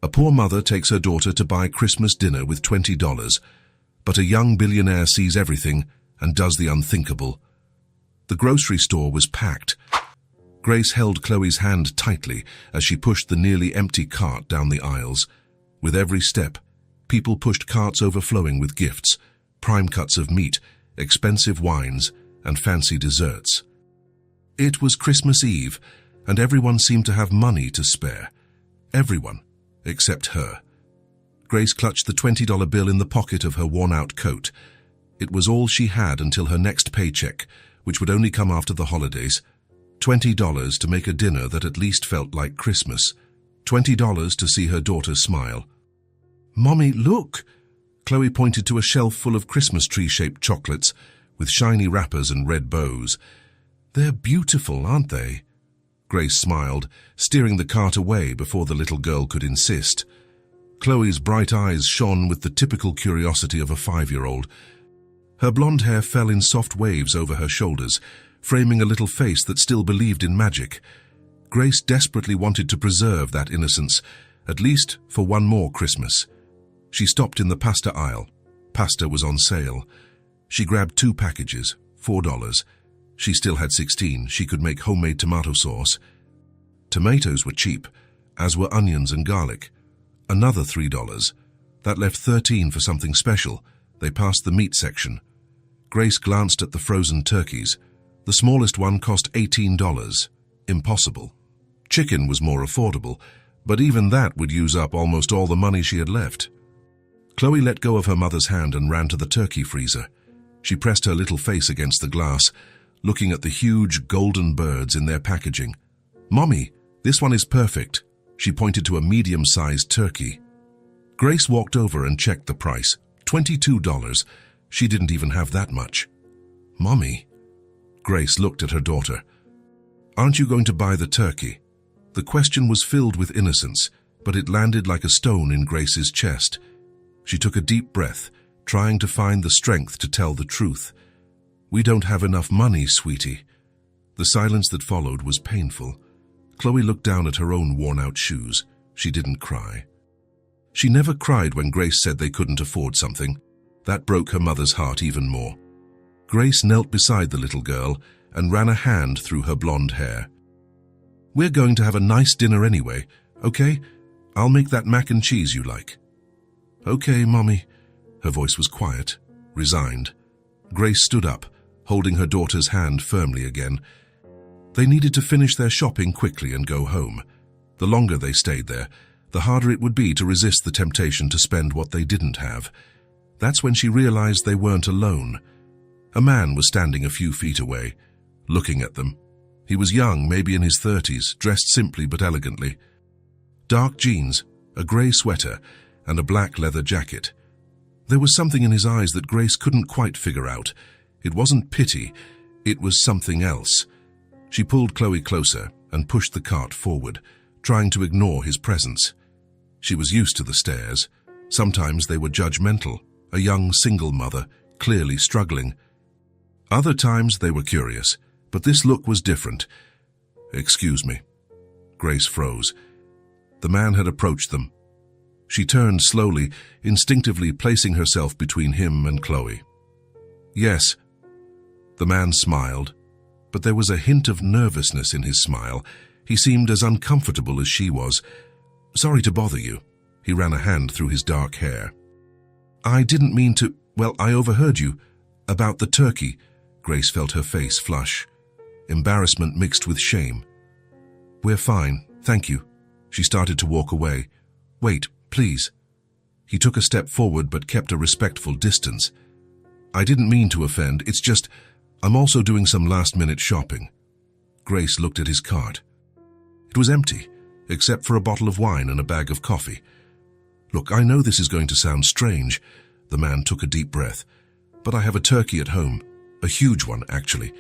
A poor mother takes her daughter to buy Christmas dinner with $20, but a young billionaire sees everything and does the unthinkable. The grocery store was packed. Grace held Chloe's hand tightly as she pushed the nearly empty cart down the aisles. With every step, people pushed carts overflowing with gifts, prime cuts of meat, expensive wines, and fancy desserts. It was Christmas Eve, and everyone seemed to have money to spare. Everyone, except her. Grace clutched the $20 bill in the pocket of her worn-out coat. It was all she had until her next paycheck, which would only come after the holidays. $20 to make a dinner that at least felt like Christmas. $20 to see her daughter smile. "Mommy, look!" Chloe pointed to a shelf full of Christmas tree-shaped chocolates with shiny wrappers and red bows. "They're beautiful, aren't they?" Grace smiled, steering the cart away before the little girl could insist. Chloe's bright eyes shone with the typical curiosity of a 5-year-old. Her blonde hair fell in soft waves over her shoulders, framing a little face that still believed in magic. Grace desperately wanted to preserve that innocence, at least for one more Christmas. She stopped in the pasta aisle. Pasta was on sale. She grabbed 2 packages, $4. She still had 16. She could make homemade tomato sauce. Tomatoes were cheap, as were onions and garlic. Another $3. That left 13 for something special. They passed the meat section. Grace glanced at the frozen turkeys. The smallest one cost $18. Impossible. Chicken was more affordable, but even that would use up almost all the money she had left. Chloe let go of her mother's hand and ran to the turkey freezer. She pressed her little face against the glass, looking at the huge golden birds in their packaging. "Mommy, this one is perfect." She pointed to a medium-sized turkey. Grace walked over and checked the price. $22. She didn't even have that much. "Mommy?" Grace looked at her daughter. "Aren't you going to buy the turkey?" The question was filled with innocence, but it landed like a stone in Grace's chest. She took a deep breath, trying to find the strength to tell the truth. "We don't have enough money, sweetie." The silence that followed was painful. Chloe looked down at her own worn-out shoes. She didn't cry. She never cried when Grace said they couldn't afford something. That broke her mother's heart even more. Grace knelt beside the little girl and ran a hand through her blonde hair. "We're going to have a nice dinner anyway, okay? I'll make that mac and cheese you like." "Okay, Mommy." Her voice was quiet, resigned. Grace stood up, holding her daughter's hand firmly again. They needed to finish their shopping quickly and go home. The longer they stayed there, the harder it would be to resist the temptation to spend what they didn't have. That's when she realized they weren't alone. A man was standing a few feet away, looking at them. He was young, maybe in his 30s, dressed simply but elegantly. Dark jeans, a grey sweater, and a black leather jacket. There was something in his eyes that Grace couldn't quite figure out. It wasn't pity, it was something else. She pulled Chloe closer and pushed the cart forward, trying to ignore his presence. She was used to the stares. Sometimes they were judgmental, a young single mother, clearly struggling. Other times they were curious, but this look was different. "Excuse me." Grace froze. The man had approached them. She turned slowly, instinctively placing herself between him and Chloe. "Yes." The man smiled, but there was a hint of nervousness in his smile. He seemed as uncomfortable as she was. "Sorry to bother you." He ran a hand through his dark hair. "I didn't mean to. Well, I overheard you. About the turkey." Grace felt her face flush. Embarrassment mixed with shame. "We're fine, thank you." She started to walk away. "Wait, please." He took a step forward but kept a respectful distance. "I didn't mean to offend, it's just, I'm also doing some last-minute shopping." Grace looked at his cart. It was empty, except for a bottle of wine and a bag of coffee. "Look, I know this is going to sound strange." The man took a deep breath. "But I have a turkey at home. A huge one, actually.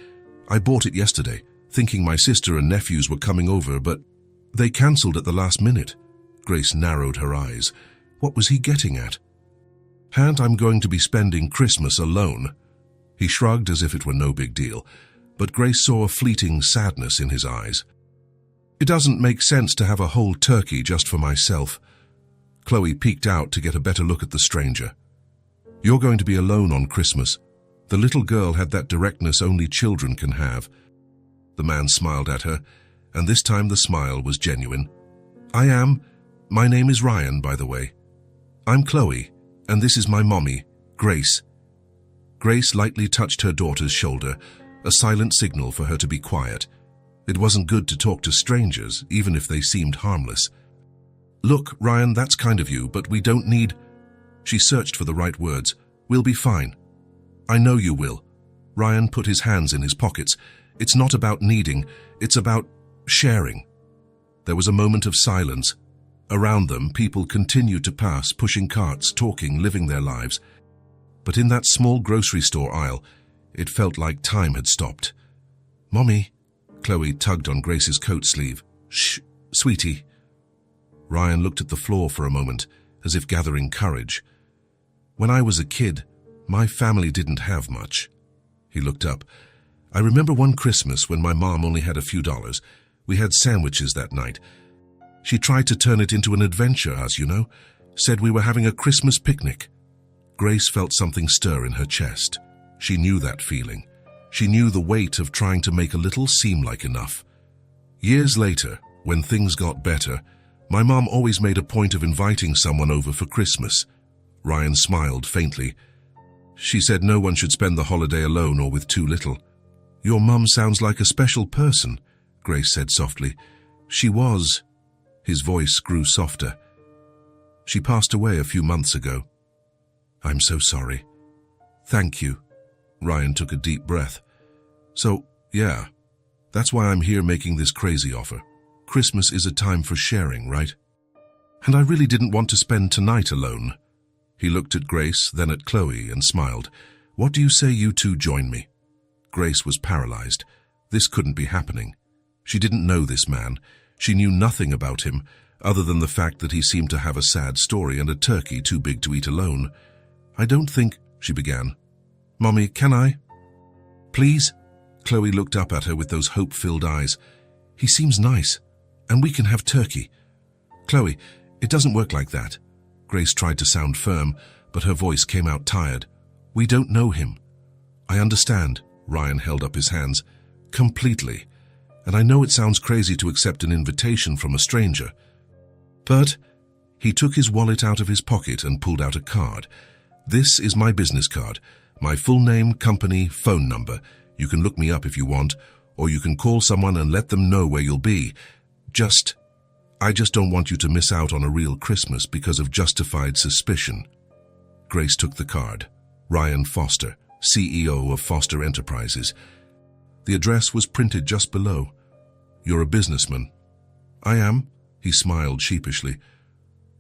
I bought it yesterday, thinking my sister and nephews were coming over, but they cancelled at the last minute." Grace narrowed her eyes. What was he getting at? "And I'm going to be spending Christmas alone." He shrugged as if it were no big deal, but Grace saw a fleeting sadness in his eyes. "It doesn't make sense to have a whole turkey just for myself." Chloe peeked out to get a better look at the stranger. "You're going to be alone on Christmas." The little girl had that directness only children can have. The man smiled at her, and this time the smile was genuine. "I am. My name is Ryan, by the way. I'm Chloe, and this is my mommy, Grace." Grace lightly touched her daughter's shoulder, a silent signal for her to be quiet. It wasn't good to talk to strangers, even if they seemed harmless. "Look, Ryan, that's kind of you, but we don't need—" She searched for the right words. "We'll be fine." "I know you will." Ryan put his hands in his pockets. "It's not about needing, it's about sharing." There was a moment of silence. Around them, people continued to pass, pushing carts, talking, living their lives. But in that small grocery store aisle, it felt like time had stopped. "Mommy," Chloe tugged on Grace's coat sleeve. "Shh, sweetie." Ryan looked at the floor for a moment, as if gathering courage. "When I was a kid, my family didn't have much." He looked up. "I remember one Christmas when my mom only had a few dollars. We had sandwiches that night. She tried to turn it into an adventure, as you know, said we were having a Christmas picnic." Grace felt something stir in her chest. She knew that feeling. She knew the weight of trying to make a little seem like enough. Years later, when things got better, my mom always made a point of inviting someone over for Christmas. Ryan smiled faintly. "She said no one should spend the holiday alone or with too little." "Your mum sounds like a special person," Grace said softly. "She was." His voice grew softer. "She passed away a few months ago." "I'm so sorry." "Thank you." Ryan took a deep breath. "So, yeah, that's why I'm here making this crazy offer. Christmas is a time for sharing, right? And I really didn't want to spend tonight alone." He looked at Grace, then at Chloe, and smiled. "What do you say you two join me?" Grace was paralyzed. This couldn't be happening. She didn't know this man. She knew nothing about him, other than the fact that he seemed to have a sad story and a turkey too big to eat alone. "I don't think—" she began. "Mommy, can I?" "Please?" Chloe looked up at her with those hope-filled eyes. "He seems nice, and we can have turkey." "Chloe, it doesn't work like that." Grace tried to sound firm, but her voice came out tired. "We don't know him." "I understand." Ryan held up his hands. "Completely. And I know it sounds crazy to accept an invitation from a stranger. But—" He took his wallet out of his pocket and pulled out a card. "This is my business card. My full name, company, phone number. You can look me up if you want, or you can call someone and let them know where you'll be. I just don't want you to miss out on a real Christmas because of justified suspicion." Grace took the card. Ryan Foster, CEO of Foster Enterprises. The address was printed just below. "You're a businessman." "I am," he smiled sheepishly.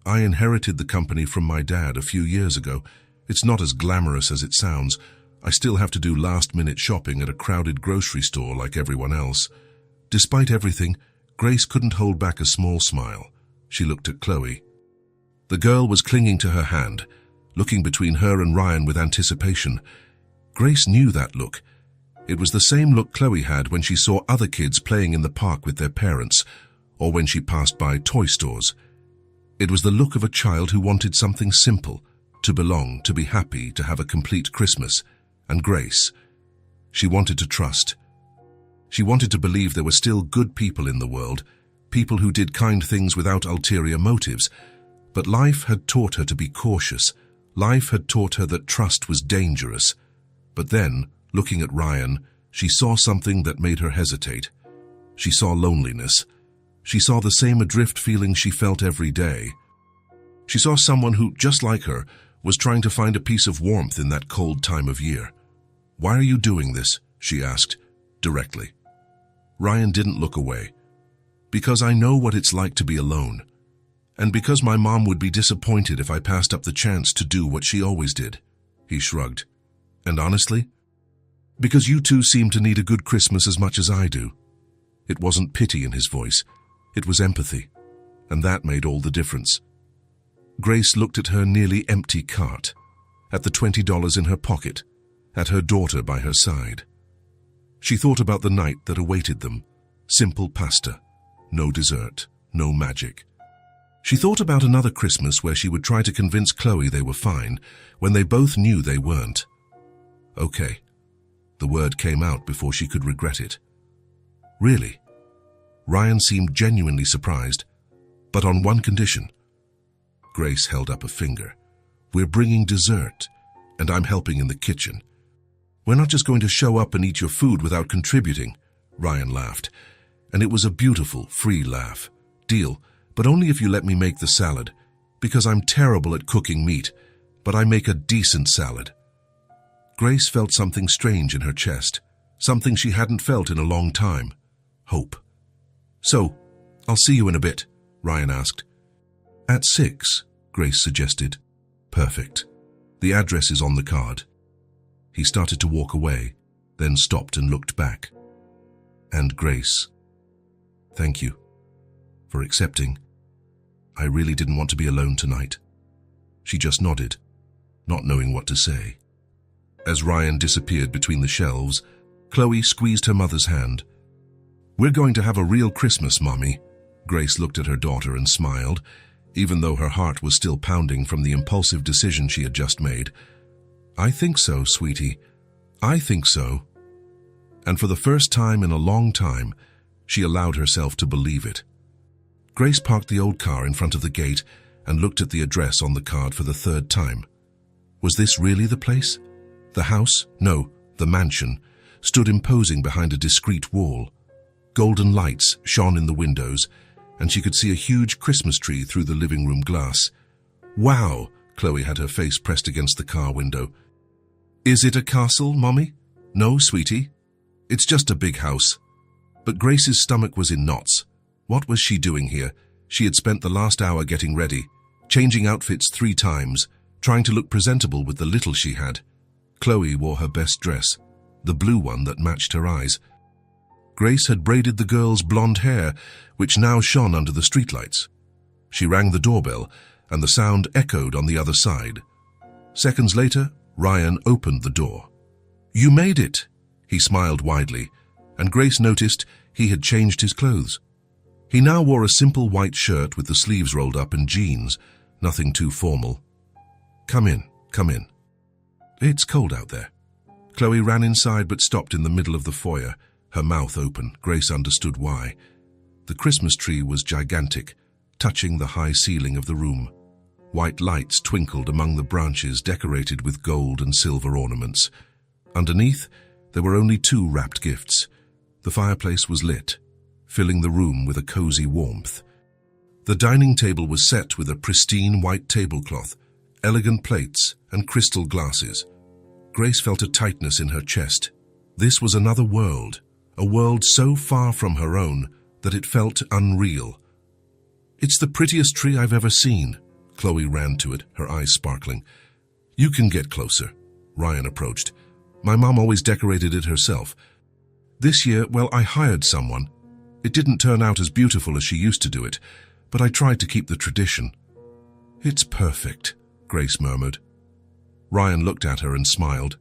"I inherited the company from my dad a few years ago. It's not as glamorous as it sounds. I still have to do last-minute shopping at a crowded grocery store like everyone else." Despite everything, Grace couldn't hold back a small smile. She looked at Chloe. The girl was clinging to her hand, looking between her and Ryan with anticipation. Grace knew that look. It was the same look Chloe had when she saw other kids playing in the park with their parents, or when she passed by toy stores. It was the look of a child who wanted something simple, to belong, to be happy, to have a complete Christmas. And Grace, she wanted to trust. She wanted to believe there were still good people in the world, people who did kind things without ulterior motives. But life had taught her to be cautious. Life had taught her that trust was dangerous. But then, looking at Ryan, she saw something that made her hesitate. She saw loneliness. She saw the same adrift feeling she felt every day. She saw someone who, just like her, was trying to find a piece of warmth in that cold time of year. "Why are you doing this?" she asked, directly. Ryan didn't look away. "Because I know what it's like to be alone. And because my mom would be disappointed if I passed up the chance to do what she always did." He shrugged. "And honestly, because you two seem to need a good Christmas as much as I do." It wasn't pity in his voice. It was empathy. And that made all the difference. Grace looked at her nearly empty cart, at the $20 in her pocket, at her daughter by her side. She thought about the night that awaited them. Simple pasta, no dessert, no magic. She thought about another Christmas where she would try to convince Chloe they were fine, when they both knew they weren't. Okay. The word came out before she could regret it. Really? Ryan seemed genuinely surprised, but on one condition. Grace held up a finger. We're bringing dessert, and I'm helping in the kitchen. We're not just going to show up and eat your food without contributing, Ryan laughed. And it was a beautiful, free laugh. Deal, but only if you let me make the salad, because I'm terrible at cooking meat, but I make a decent salad. Grace felt something strange in her chest, something she hadn't felt in a long time. Hope. So, I'll see you in a bit, Ryan asked. At 6, Grace suggested. Perfect. The address is on the card. He started to walk away, then stopped and looked back. And Grace, thank you for accepting. I really didn't want to be alone tonight. She just nodded, not knowing what to say. As Ryan disappeared between the shelves, Chloe squeezed her mother's hand. We're going to have a real Christmas, Mommy. Grace looked at her daughter and smiled, even though her heart was still pounding from the impulsive decision she had just made. I think so, sweetie. I think so. And for the first time in a long time, she allowed herself to believe it. Grace parked the old car in front of the gate and looked at the address on the card for the third time. Was this really the place? The house, no, the mansion, stood imposing behind a discreet wall. Golden lights shone in the windows, and she could see a huge Christmas tree through the living room glass. Wow! Chloe had her face pressed against the car window. Is it a castle, Mommy? No, sweetie. It's just a big house. But Grace's stomach was in knots. What was she doing here? She had spent the last hour getting ready, changing outfits 3 times, trying to look presentable with the little she had. Chloe wore her best dress, the blue one that matched her eyes. Grace had braided the girl's blonde hair, which now shone under the streetlights. She rang the doorbell, and the sound echoed on the other side. Seconds later, Ryan opened the door. You made it, he smiled widely, and Grace noticed he had changed his clothes. He now wore a simple white shirt with the sleeves rolled up and jeans, nothing too formal. Come in, come in. It's cold out there. Chloe ran inside but stopped in the middle of the foyer, her mouth open. Grace understood why. The Christmas tree was gigantic, touching the high ceiling of the room. White lights twinkled among the branches decorated with gold and silver ornaments. Underneath, there were only 2 wrapped gifts. The fireplace was lit, filling the room with a cozy warmth. The dining table was set with a pristine white tablecloth, elegant plates, and crystal glasses. Grace felt a tightness in her chest. This was another world, a world so far from her own that it felt unreal. It's the prettiest tree I've ever seen. Chloe ran to it, her eyes sparkling. You can get closer. Ryan approached. My mom always decorated it herself. This year, well, I hired someone. It didn't turn out as beautiful as she used to do it, but I tried to keep the tradition. It's perfect, Grace murmured. Ryan looked at her and smiled.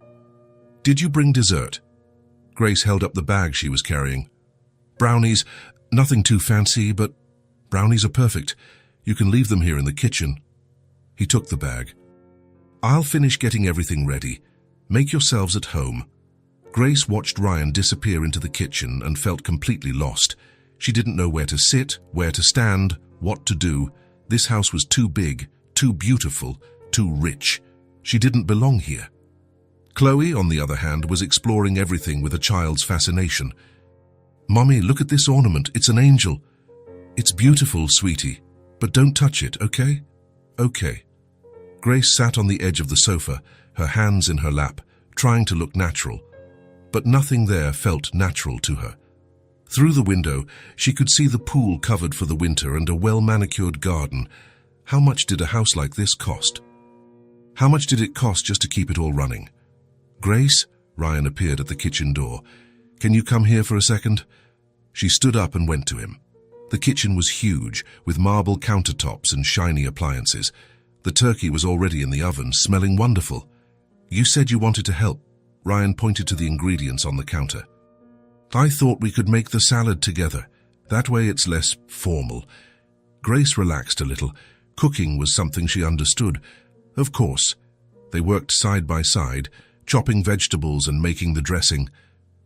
Did you bring dessert? Grace held up the bag she was carrying. Brownies, nothing too fancy, but brownies are perfect. You can leave them here in the kitchen. He took the bag. I'll finish getting everything ready. Make yourselves at home. Grace watched Ryan disappear into the kitchen and felt completely lost. She didn't know where to sit, where to stand, what to do. This house was too big, too beautiful, too rich. She didn't belong here. Chloe, on the other hand, was exploring everything with a child's fascination. Mommy, look at this ornament. It's an angel. It's beautiful, sweetie, but don't touch it, okay? Okay. Grace sat on the edge of the sofa, her hands in her lap, trying to look natural. But nothing there felt natural to her. Through the window, she could see the pool covered for the winter and a well-manicured garden. How much did a house like this cost? How much did it cost just to keep it all running? Grace? Ryan appeared at the kitchen door. Can you come here for a second? She stood up and went to him. The kitchen was huge, with marble countertops and shiny appliances. The turkey was already in the oven, smelling wonderful. You said you wanted to help. Ryan pointed to the ingredients on the counter. I thought we could make the salad together. That way it's less formal. Grace relaxed a little. Cooking was something she understood. Of course. They worked side by side, chopping vegetables and making the dressing.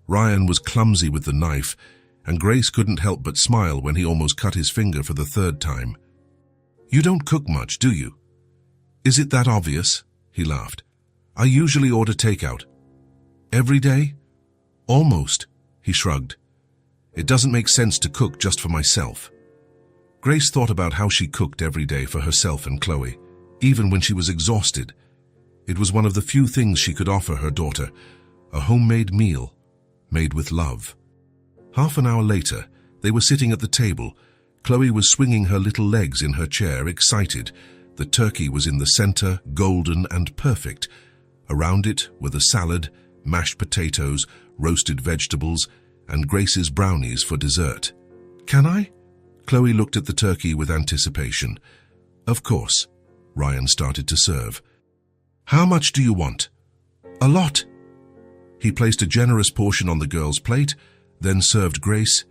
Ryan was clumsy with the knife, and Grace couldn't help but smile when he almost cut his finger for the third time. "You don't cook much, do you?" "Is it that obvious?" he laughed. "I usually order takeout." "Every day?" "Almost," he shrugged. "It doesn't make sense to cook just for myself." Grace thought about how she cooked every day for herself and Chloe, even when she was exhausted. It was one of the few things she could offer her daughter, a homemade meal, made with love. Half an hour later, they were sitting at the table. Chloe was swinging her little legs in her chair, excited. The turkey was in the center, golden and perfect. Around it were the salad, mashed potatoes, roasted vegetables, and Grace's brownies for dessert. "Can I?" Chloe looked at the turkey with anticipation. "Of course." Ryan started to serve. "How much do you want?" "A lot." He placed a generous portion on the girl's plate, then served Grace,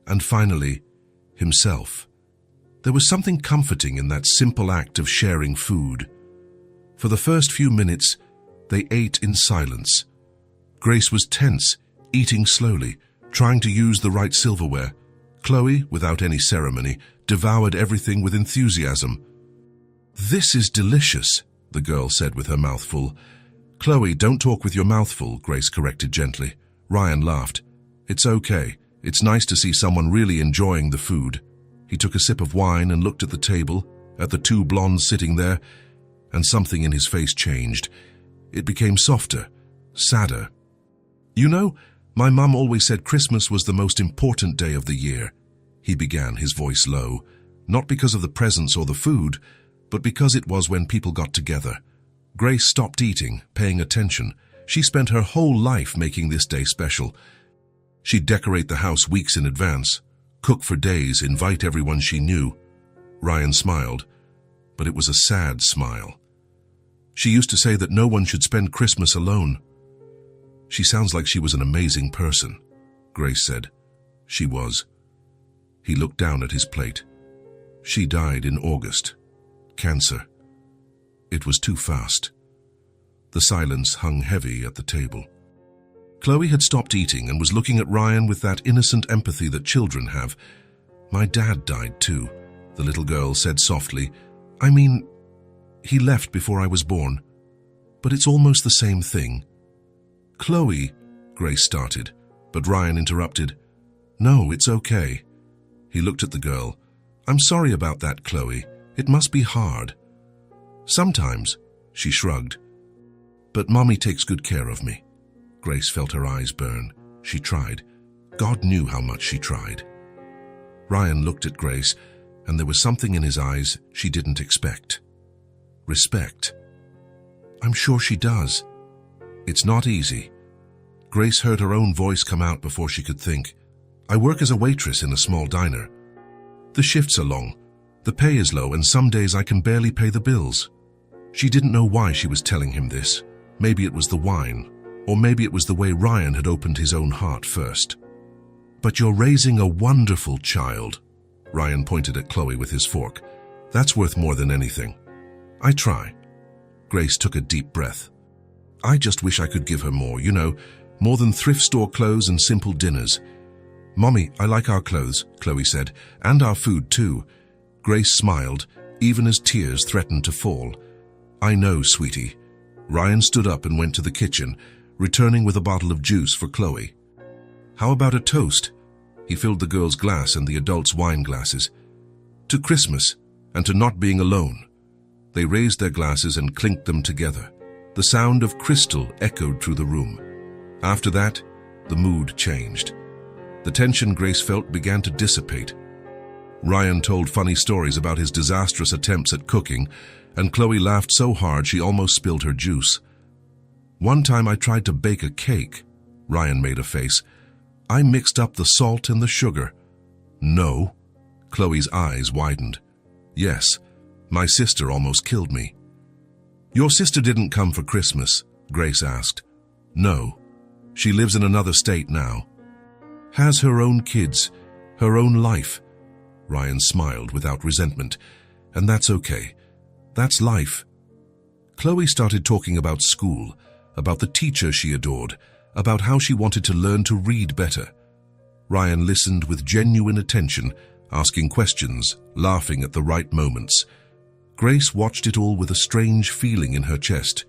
and finally, himself. There was something comforting in that simple act of sharing food. For the first few minutes, they ate in silence. Grace was tense, eating slowly, trying to use the right silverware. Chloe, without any ceremony, devoured everything with enthusiasm. "This is delicious," the girl said with her mouth full. "Chloe, don't talk with your mouth full," Grace corrected gently. Ryan laughed. "It's okay. It's nice to see someone really enjoying the food." He took a sip of wine and looked at the table, at the two blondes sitting there, and something in his face changed. It became softer, sadder. "You know, my mum always said Christmas was the most important day of the year," he began, his voice low, not because of the presents or the food, but because it was when people got together. Grace stopped eating, paying attention. She spent her whole life making this day special. She'd decorate the house weeks in advance, cook for days, invite everyone she knew. Ryan smiled, but it was a sad smile. She used to say that no one should spend Christmas alone. "She sounds like she was an amazing person," Grace said. She was. He looked down at his plate. She died in August. Cancer. It was too fast. The silence hung heavy at the table. Chloe had stopped eating and was looking at Ryan with that innocent empathy that children have. "My dad died too," the little girl said softly. "I mean, he left before I was born. But it's almost the same thing." "Chloe," Grace started, but Ryan interrupted. "No, it's okay." He looked at the girl. "I'm sorry about that, Chloe. It must be hard." "Sometimes," she shrugged. "But Mommy takes good care of me." Grace felt her eyes burn. She tried. God knew how much she tried. Ryan looked at Grace, and there was something in his eyes she didn't expect. Respect. "I'm sure she does." "It's not easy." Grace heard her own voice come out before she could think. "I work as a waitress in a small diner. The shifts are long, the pay is low, and some days I can barely pay the bills." She didn't know why she was telling him this. Maybe it was the wine, or maybe it was the way Ryan had opened his own heart first. "But you're raising a wonderful child." Ryan pointed at Chloe with his fork. "That's worth more than anything." "I try." Grace took a deep breath. "I just wish I could give her more, more than thrift store clothes and simple dinners." "Mommy, I like our clothes," Chloe said, "and our food too." Grace smiled, even as tears threatened to fall. "I know, sweetie." Ryan stood up and went to the kitchen, returning with a bottle of juice for Chloe. "How about a toast?" He filled the girl's glass and the adults' wine glasses. "To Christmas, and to not being alone." They raised their glasses and clinked them together. The sound of crystal echoed through the room. After that, the mood changed. The tension Grace felt began to dissipate. Ryan told funny stories about his disastrous attempts at cooking, and Chloe laughed so hard she almost spilled her juice. "One time I tried to bake a cake." Ryan made a face. "I mixed up the salt and the sugar." "No." Chloe's eyes widened. "Yes, my sister almost killed me." "Your sister didn't come for Christmas?" Grace asked. "No. She lives in another state now. Has her own kids, her own life." Ryan smiled without resentment. And that's okay. That's life. Chloe started talking about school, about the teacher she adored, about how she wanted to learn to read better. Ryan listened with genuine attention, asking questions, laughing at the right moments. Grace watched it all with a strange feeling in her chest.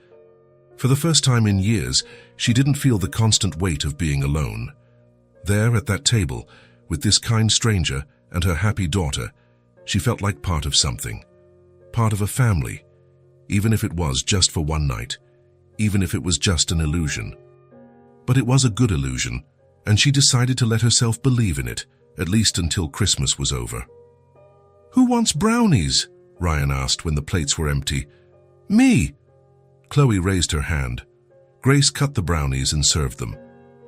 For the first time in years, she didn't feel the constant weight of being alone. There at that table, with this kind stranger and her happy daughter, she felt like part of something, part of a family, even if it was just for one night, even if it was just an illusion. But it was a good illusion, and she decided to let herself believe in it, at least until Christmas was over. "Who wants brownies?" Ryan asked when the plates were empty. "Me!" Chloe raised her hand. Grace cut the brownies and served them.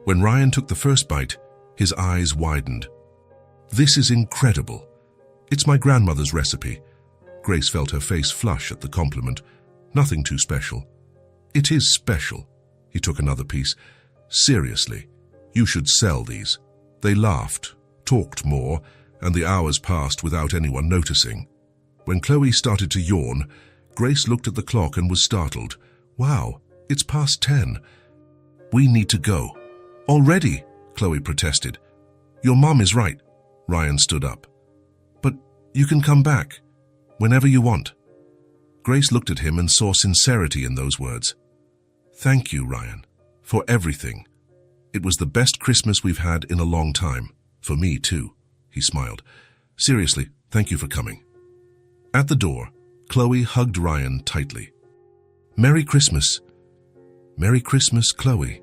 When Ryan took the first bite, his eyes widened. "This is incredible. It's my grandmother's recipe." Grace felt her face flush at the compliment. "Nothing too special." "It is special." He took another piece. "Seriously, you should sell these." They laughed, talked more, and the hours passed without anyone noticing. When Chloe started to yawn, Grace looked at the clock and was startled. "Wow, it's past 10. We need to go." "Already?" Chloe protested. "Your mom is right." Ryan stood up. "But you can come back, whenever you want." Grace looked at him and saw sincerity in those words. "Thank you, Ryan, for everything. It was the best Christmas we've had in a long time. For me, too." He smiled. "Seriously, thank you for coming." At the door, Chloe hugged Ryan tightly. "Merry Christmas." "Merry Christmas, Chloe."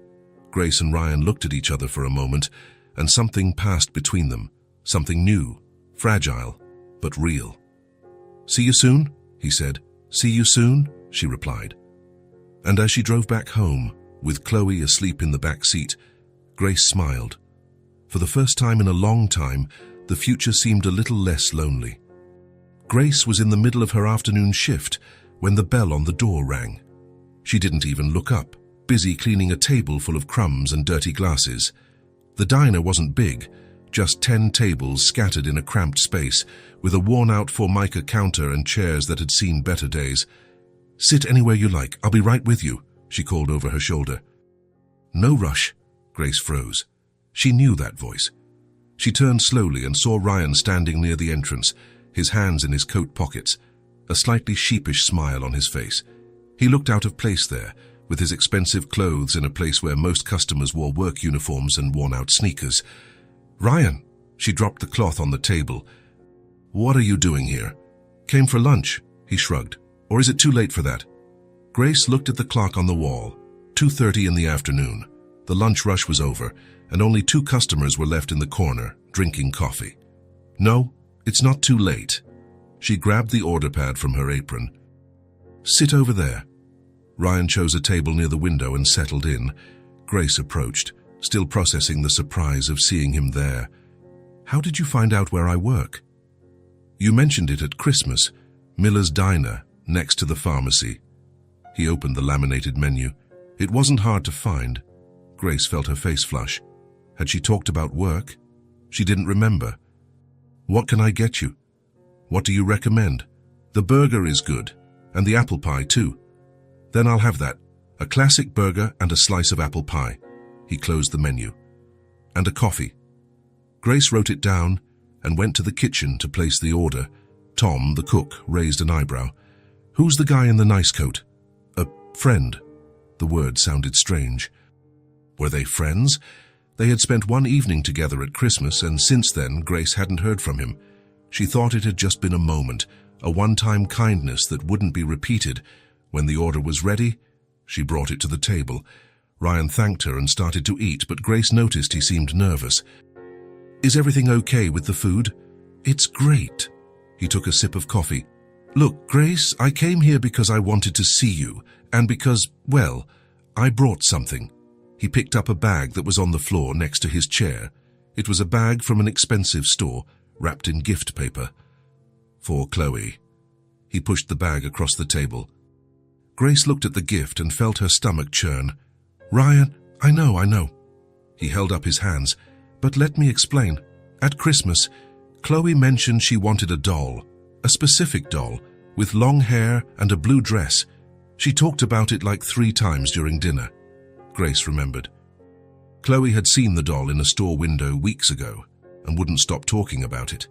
Grace and Ryan looked at each other for a moment, and something passed between them, something new, fragile, but real. "See you soon," he said. "See you soon," she replied. And as she drove back home, with Chloe asleep in the back seat, Grace smiled. For the first time in a long time, the future seemed a little less lonely. Grace was in the middle of her afternoon shift when the bell on the door rang. She didn't even look up, busy cleaning a table full of crumbs and dirty glasses. The diner wasn't big, just 10 tables scattered in a cramped space, with a worn-out Formica counter and chairs that had seen better days. "Sit anywhere you like, I'll be right with you," she called over her shoulder. "No rush." Grace froze. She knew that voice. She turned slowly and saw Ryan standing near the entrance, his hands in his coat pockets, a slightly sheepish smile on his face. He looked out of place there, with his expensive clothes in a place where most customers wore work uniforms and worn-out sneakers. "Ryan," she dropped the cloth on the table. "What are you doing here?" "Came for lunch," he shrugged. "Or is it too late for that?" Grace looked at the clock on the wall. 2:30 in the afternoon. The lunch rush was over, and only 2 customers were left in the corner, drinking coffee. "No, it's not too late." She grabbed the order pad from her apron. "Sit over there." Ryan chose a table near the window and settled in. Grace approached, still processing the surprise of seeing him there. "How did you find out where I work?" "You mentioned it at Christmas. Miller's Diner, next to the pharmacy." He opened the laminated menu. It wasn't hard to find. Grace felt her face flush. Had she talked about work? She didn't remember. "What can I get you?" "What do you recommend?" "The burger is good, and the apple pie too." "Then I'll have that. A classic burger and a slice of apple pie." He closed the menu. "And a coffee." Grace wrote it down and went to the kitchen to place the order. Tom, the cook, raised an eyebrow. "Who's the guy in the nice coat?" "A friend." The word sounded strange. Were they friends? They had spent one evening together at Christmas, and since then Grace hadn't heard from him. She thought it had just been a moment, a one-time kindness that wouldn't be repeated. When the order was ready, she brought it to the table. Ryan thanked her and started to eat, but Grace noticed he seemed nervous. "Is everything okay with the food?" "It's great." He took a sip of coffee. "Look, Grace, I came here because I wanted to see you, and because, well, I brought something." He picked up a bag that was on the floor next to his chair. It was a bag from an expensive store, wrapped in gift paper. "For Chloe." He pushed the bag across the table. Grace looked at the gift and felt her stomach churn. "Ryan, I know." He held up his hands. "But let me explain. At Christmas, Chloe mentioned she wanted a doll, a specific doll, with long hair and a blue dress. She talked about it like 3 times during dinner. Grace remembered. Chloe had seen the doll in a store window weeks ago and wouldn't stop talking about it.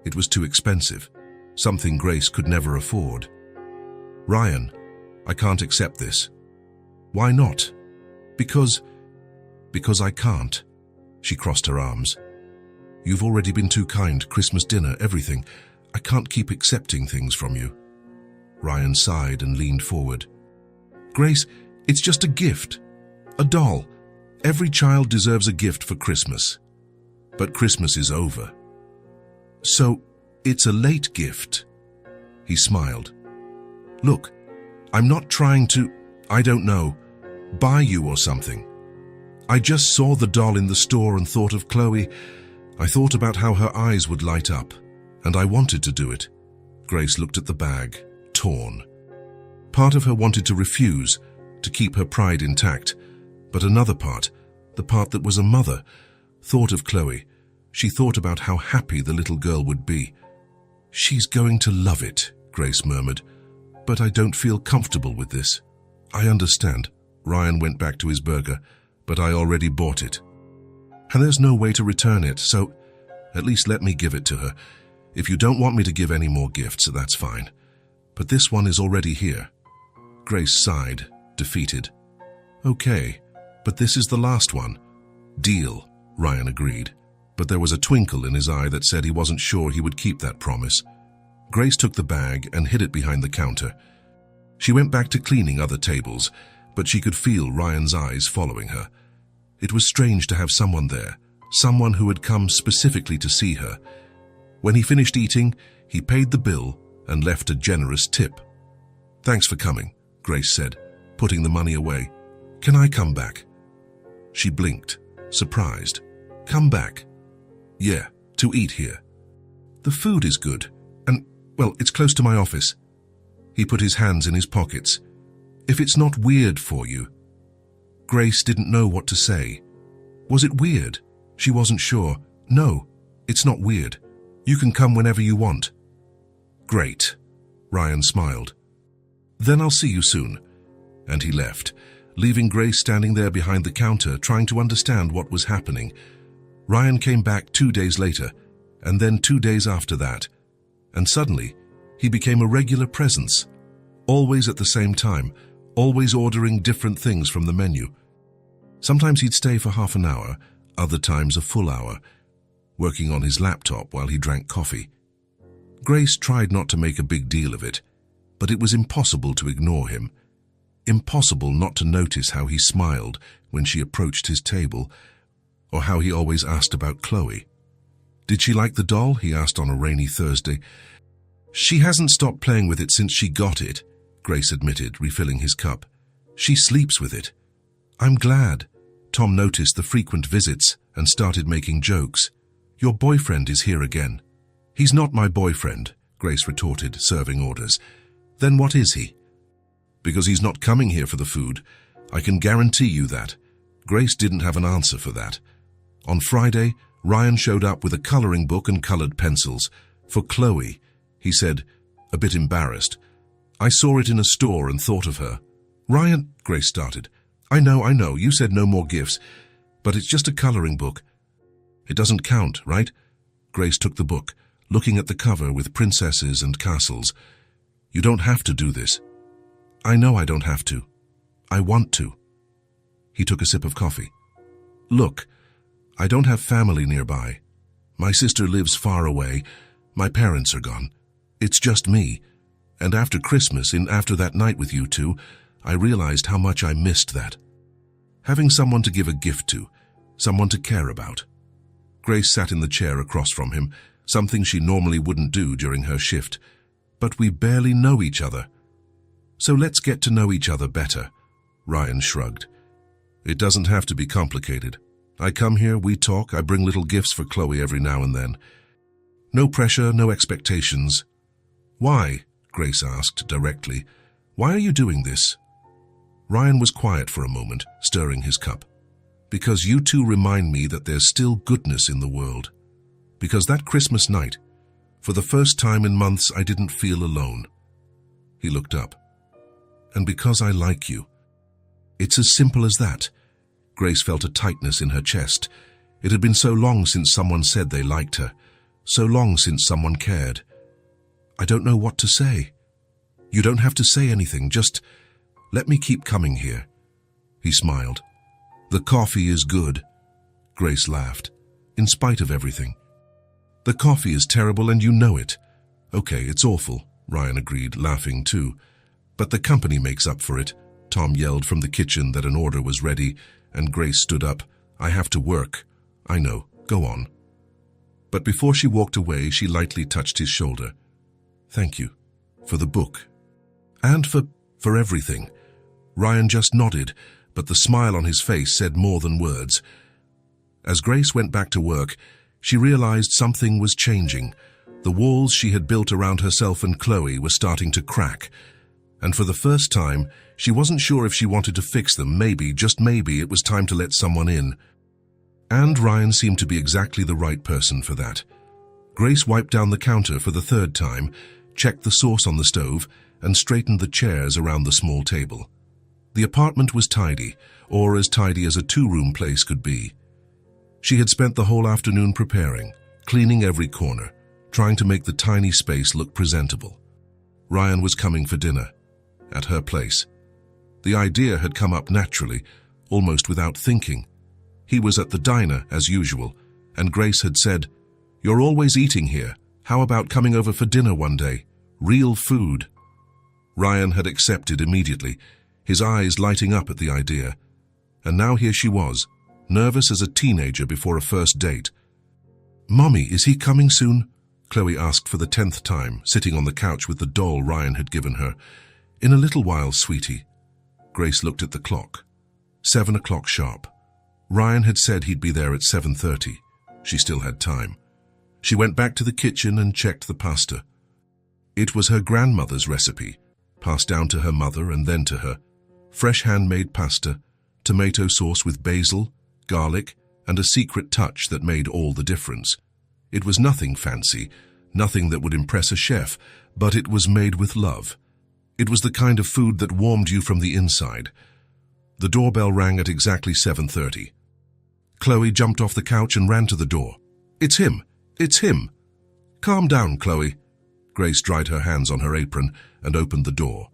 It was too expensive, something Grace could never afford. "Ryan, I can't accept this." "Why not?" Because I can't." She crossed her arms. "You've already been too kind, Christmas dinner, everything. I can't keep accepting things from you." Ryan sighed and leaned forward. "Grace, it's just a gift. A doll. Every child deserves a gift for Christmas. But Christmas is over. So, it's a late gift." He smiled. "Look, I'm not trying to, I don't know, buy you or something. I just saw the doll in the store and thought of Chloe. I thought about how her eyes would light up, and I wanted to do it." Grace looked at the bag, torn. Part of her wanted to refuse, to keep her pride intact, but another part, the part that was a mother, thought of Chloe. She thought about how happy the little girl would be. "She's going to love it," Grace murmured, "but I don't feel comfortable with this." "I understand." Ryan went back to his burger, "but I already bought it. And there's no way to return it, so at least let me give it to her. If you don't want me to give any more gifts, that's fine. But this one is already here." Grace sighed, defeated. "Okay, but this is the last one." "Deal," Ryan agreed, but there was a twinkle in his eye that said he wasn't sure he would keep that promise. Grace took the bag and hid it behind the counter. She went back to cleaning other tables, but she could feel Ryan's eyes following her. It was strange to have someone there, someone who had come specifically to see her. When he finished eating, he paid the bill and left a generous tip. "Thanks for coming," Grace said, putting the money away. "Can I come back?" She blinked, surprised. "Come back?" "Yeah, to eat here. The food is good, and, well, it's close to my office." He put his hands in his pockets. "If it's not weird for you." Grace didn't know what to say. Was it weird? She wasn't sure. "No, it's not weird. You can come whenever you want." "Great," Ryan smiled. "Then I'll see you soon." And he left, leaving Grace standing there behind the counter trying to understand what was happening. Ryan came back 2 days later, and then 2 days after that, and suddenly he became a regular presence, always at the same time, always ordering different things from the menu. Sometimes he'd stay for half an hour, other times a full hour, working on his laptop while he drank coffee. Grace tried not to make a big deal of it, but it was impossible to ignore him. Impossible not to notice how he smiled when she approached his table, or how he always asked about Chloe. "Did she like the doll?" he asked on a rainy Thursday. "She hasn't stopped playing with it since she got it," Grace admitted, refilling his cup. "She sleeps with it." "I'm glad." Tom noticed the frequent visits and started making jokes. "Your boyfriend is here again." "He's not my boyfriend," Grace retorted, serving orders. "Then what is he?" "Because he's not coming here for the food. I can guarantee you that." Grace didn't have an answer for that. On Friday, Ryan showed up with a coloring book and colored pencils. "For Chloe," he said, a bit embarrassed. "I saw it in a store and thought of her." "Ryan," Grace started. I know, you said no more gifts, but it's just a coloring book." "It doesn't count, right?" Grace took the book, looking at the cover with princesses and castles. "You don't have to do this." "I know I don't have to. I want to." He took a sip of coffee. "Look, I don't have family nearby. My sister lives far away. My parents are gone. It's just me. And after Christmas, after that night with you two, I realized how much I missed that. Having someone to give a gift to, someone to care about." Grace sat in the chair across from him, something she normally wouldn't do during her shift. "But we barely know each other." "So let's get to know each other better," Ryan shrugged. "It doesn't have to be complicated. I come here, we talk, I bring little gifts for Chloe every now and then. No pressure, no expectations." "Why?" Grace asked directly. "Why are you doing this?" Ryan was quiet for a moment, stirring his cup. "Because you two remind me that there's still goodness in the world. Because that Christmas night, for the first time in months, I didn't feel alone. He looked up. And because I like you. It's as simple as that. Grace felt a tightness in her chest. It had been so long since someone said they liked her. So long since someone cared. I don't know what to say. You don't have to say anything, just let me keep coming here. He smiled. The coffee is good. Grace laughed. In spite of everything. The coffee is terrible and you know it. Okay, it's awful, Ryan agreed, laughing too. But the company makes up for it. Tom yelled from the kitchen that an order was ready, and Grace stood up. I have to work. I know, go on. But before she walked away, she lightly touched his shoulder. Thank you. For the book. And for everything. Ryan just nodded, but the smile on his face said more than words. As Grace went back to work, she realized something was changing. The walls she had built around herself and Chloe were starting to crack. And for the first time, she wasn't sure if she wanted to fix them. Maybe, just maybe, it was time to let someone in. And Ryan seemed to be exactly the right person for that. Grace wiped down the counter for the third time, checked the sauce on the stove, and straightened the chairs around the small table. The apartment was tidy, or as tidy as a two-room place could be. She had spent the whole afternoon preparing, cleaning every corner, trying to make the tiny space look presentable. Ryan was coming for dinner, at her place. The idea had come up naturally, almost without thinking. He was at the diner, as usual, and Grace had said, "You're always eating here. How about coming over for dinner one day? Real food." Ryan had accepted immediately, his eyes lighting up at the idea. And now here she was, nervous as a teenager before a first date. "Mommy, is he coming soon?" Chloe asked for the 10th time, sitting on the couch with the doll Ryan had given her. "In a little while, sweetie." Grace looked at the clock. 7 o'clock sharp. Ryan had said he'd be there at 7:30. She still had time. She went back to the kitchen and checked the pasta. It was her grandmother's recipe, passed down to her mother and then to her. Fresh handmade pasta, tomato sauce with basil, garlic, and a secret touch that made all the difference. It was nothing fancy, nothing that would impress a chef, but it was made with love. It was the kind of food that warmed you from the inside. The doorbell rang at exactly 7:30. Chloe jumped off the couch and ran to the door. "It's him! It's him!" "Calm down, Chloe." Grace dried her hands on her apron and opened the door.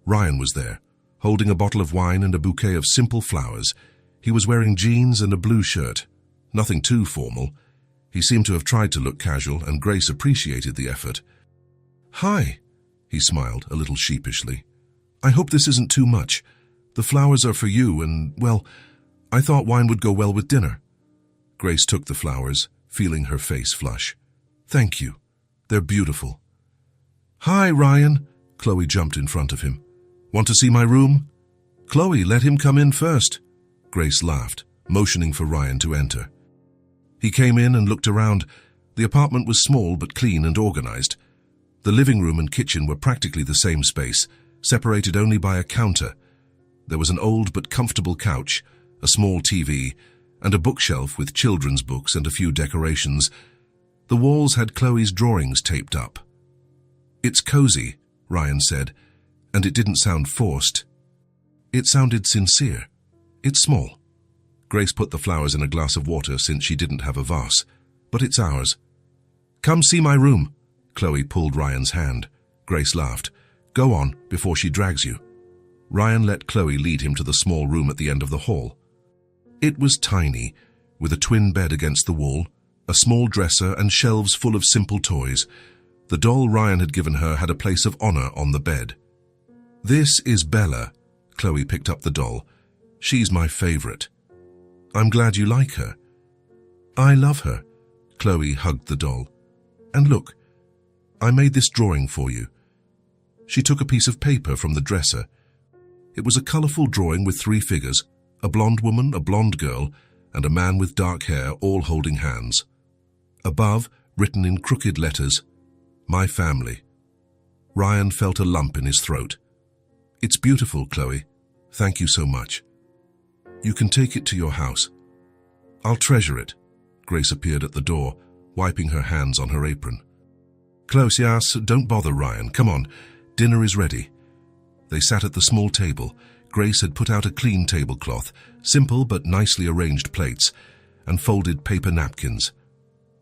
Ryan was there, holding a bottle of wine and a bouquet of simple flowers. He was wearing jeans and a blue shirt. Nothing too formal. He seemed to have tried to look casual, and Grace appreciated the effort. "Hi," he smiled, a little sheepishly. "I hope this isn't too much. The flowers are for you and, well, I thought wine would go well with dinner." Grace took the flowers, feeling her face flush. "Thank you. They're beautiful." "Hi, Ryan." Chloe jumped in front of him. "Want to see my room?" "Chloe, let him come in first." Grace laughed, motioning for Ryan to enter. He came in and looked around. The apartment was small but clean and organized. The living room and kitchen were practically the same space, separated only by a counter. There was an old but comfortable couch, a small TV, and a bookshelf with children's books and a few decorations. The walls had Chloe's drawings taped up. "It's cozy," Ryan said, and it didn't sound forced. It sounded sincere. "It's small." Grace put the flowers in a glass of water since she didn't have a vase. "But it's ours." "Come see my room." Chloe pulled Ryan's hand. Grace laughed. "Go on, before she drags you." Ryan let Chloe lead him to the small room at the end of the hall. It was tiny, with a twin bed against the wall, a small dresser and shelves full of simple toys. The doll Ryan had given her had a place of honor on the bed. "This is Bella." Chloe picked up the doll. "She's my favorite." "I'm glad you like her." "I love her." Chloe hugged the doll. "And look, I made this drawing for you." She took a piece of paper from the dresser. It was a colorful drawing with 3 figures, a blonde woman, a blonde girl, and a man with dark hair, all holding hands. Above, written in crooked letters, "My family." Ryan felt a lump in his throat. "It's beautiful, Chloe. Thank you so much. You can take it to your house." "I'll treasure it." Grace appeared at the door, wiping her hands on her apron. "Close, yes, don't bother, Ryan. Come on, dinner is ready." They sat at the small table. Grace had put out a clean tablecloth, simple but nicely arranged plates, and folded paper napkins.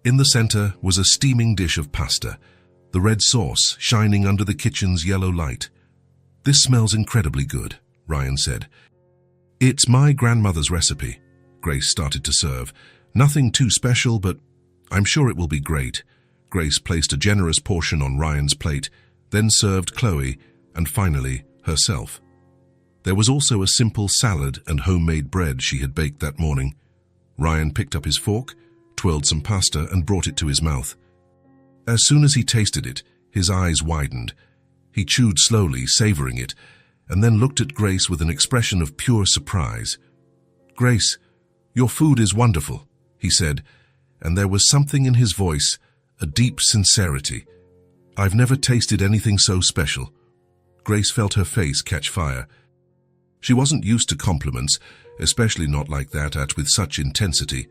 In the center was a steaming dish of pasta, the red sauce shining under the kitchen's yellow light. "This smells incredibly good," Ryan said. "It's my grandmother's recipe." Grace started to serve. "Nothing too special, but I'm sure it will be great." Grace placed a generous portion on Ryan's plate, then served Chloe, and finally herself. There was also a simple salad and homemade bread she had baked that morning. Ryan picked up his fork, twirled some pasta, and brought it to his mouth. As soon as he tasted it, his eyes widened. He chewed slowly, savoring it, and then looked at Grace with an expression of pure surprise. "Grace, your food is wonderful," he said, and there was something in his voice, a deep sincerity. "I've never tasted anything so special." Grace felt her face catch fire. She wasn't used to compliments, especially not like that with such intensity.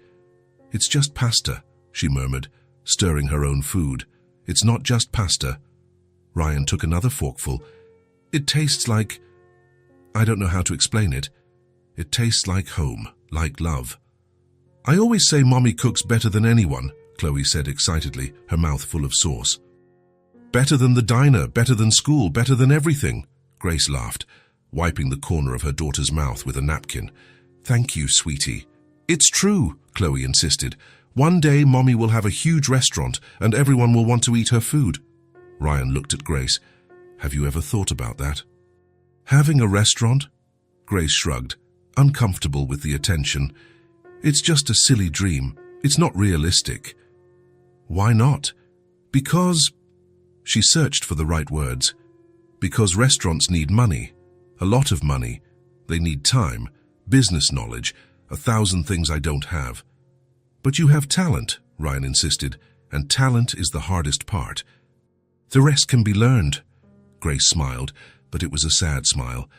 "It's just pasta," she murmured, stirring her own food. "It's not just pasta." Ryan took another forkful. "It tastes like... I don't know how to explain it. It tastes like home, like love." "I always say Mommy cooks better than anyone," Chloe said excitedly, her mouth full of sauce. "Better than the diner, better than school, better than everything," Grace laughed, wiping the corner of her daughter's mouth with a napkin. "Thank you, sweetie." "It's true," Chloe insisted. "One day Mommy will have a huge restaurant and everyone will want to eat her food." Ryan looked at Grace. "Have you ever thought about that?" "Having a restaurant?" Grace shrugged, uncomfortable with the attention. "It's just a silly dream. It's not realistic." "Why not?" "Because..." She searched for the right words. "Because restaurants need money. A lot of money. They need time, business knowledge, 1,000 things I don't have." "But you have talent," Ryan insisted, "and talent is the hardest part." "The rest can be learned." Grace smiled, but it was a sad smile.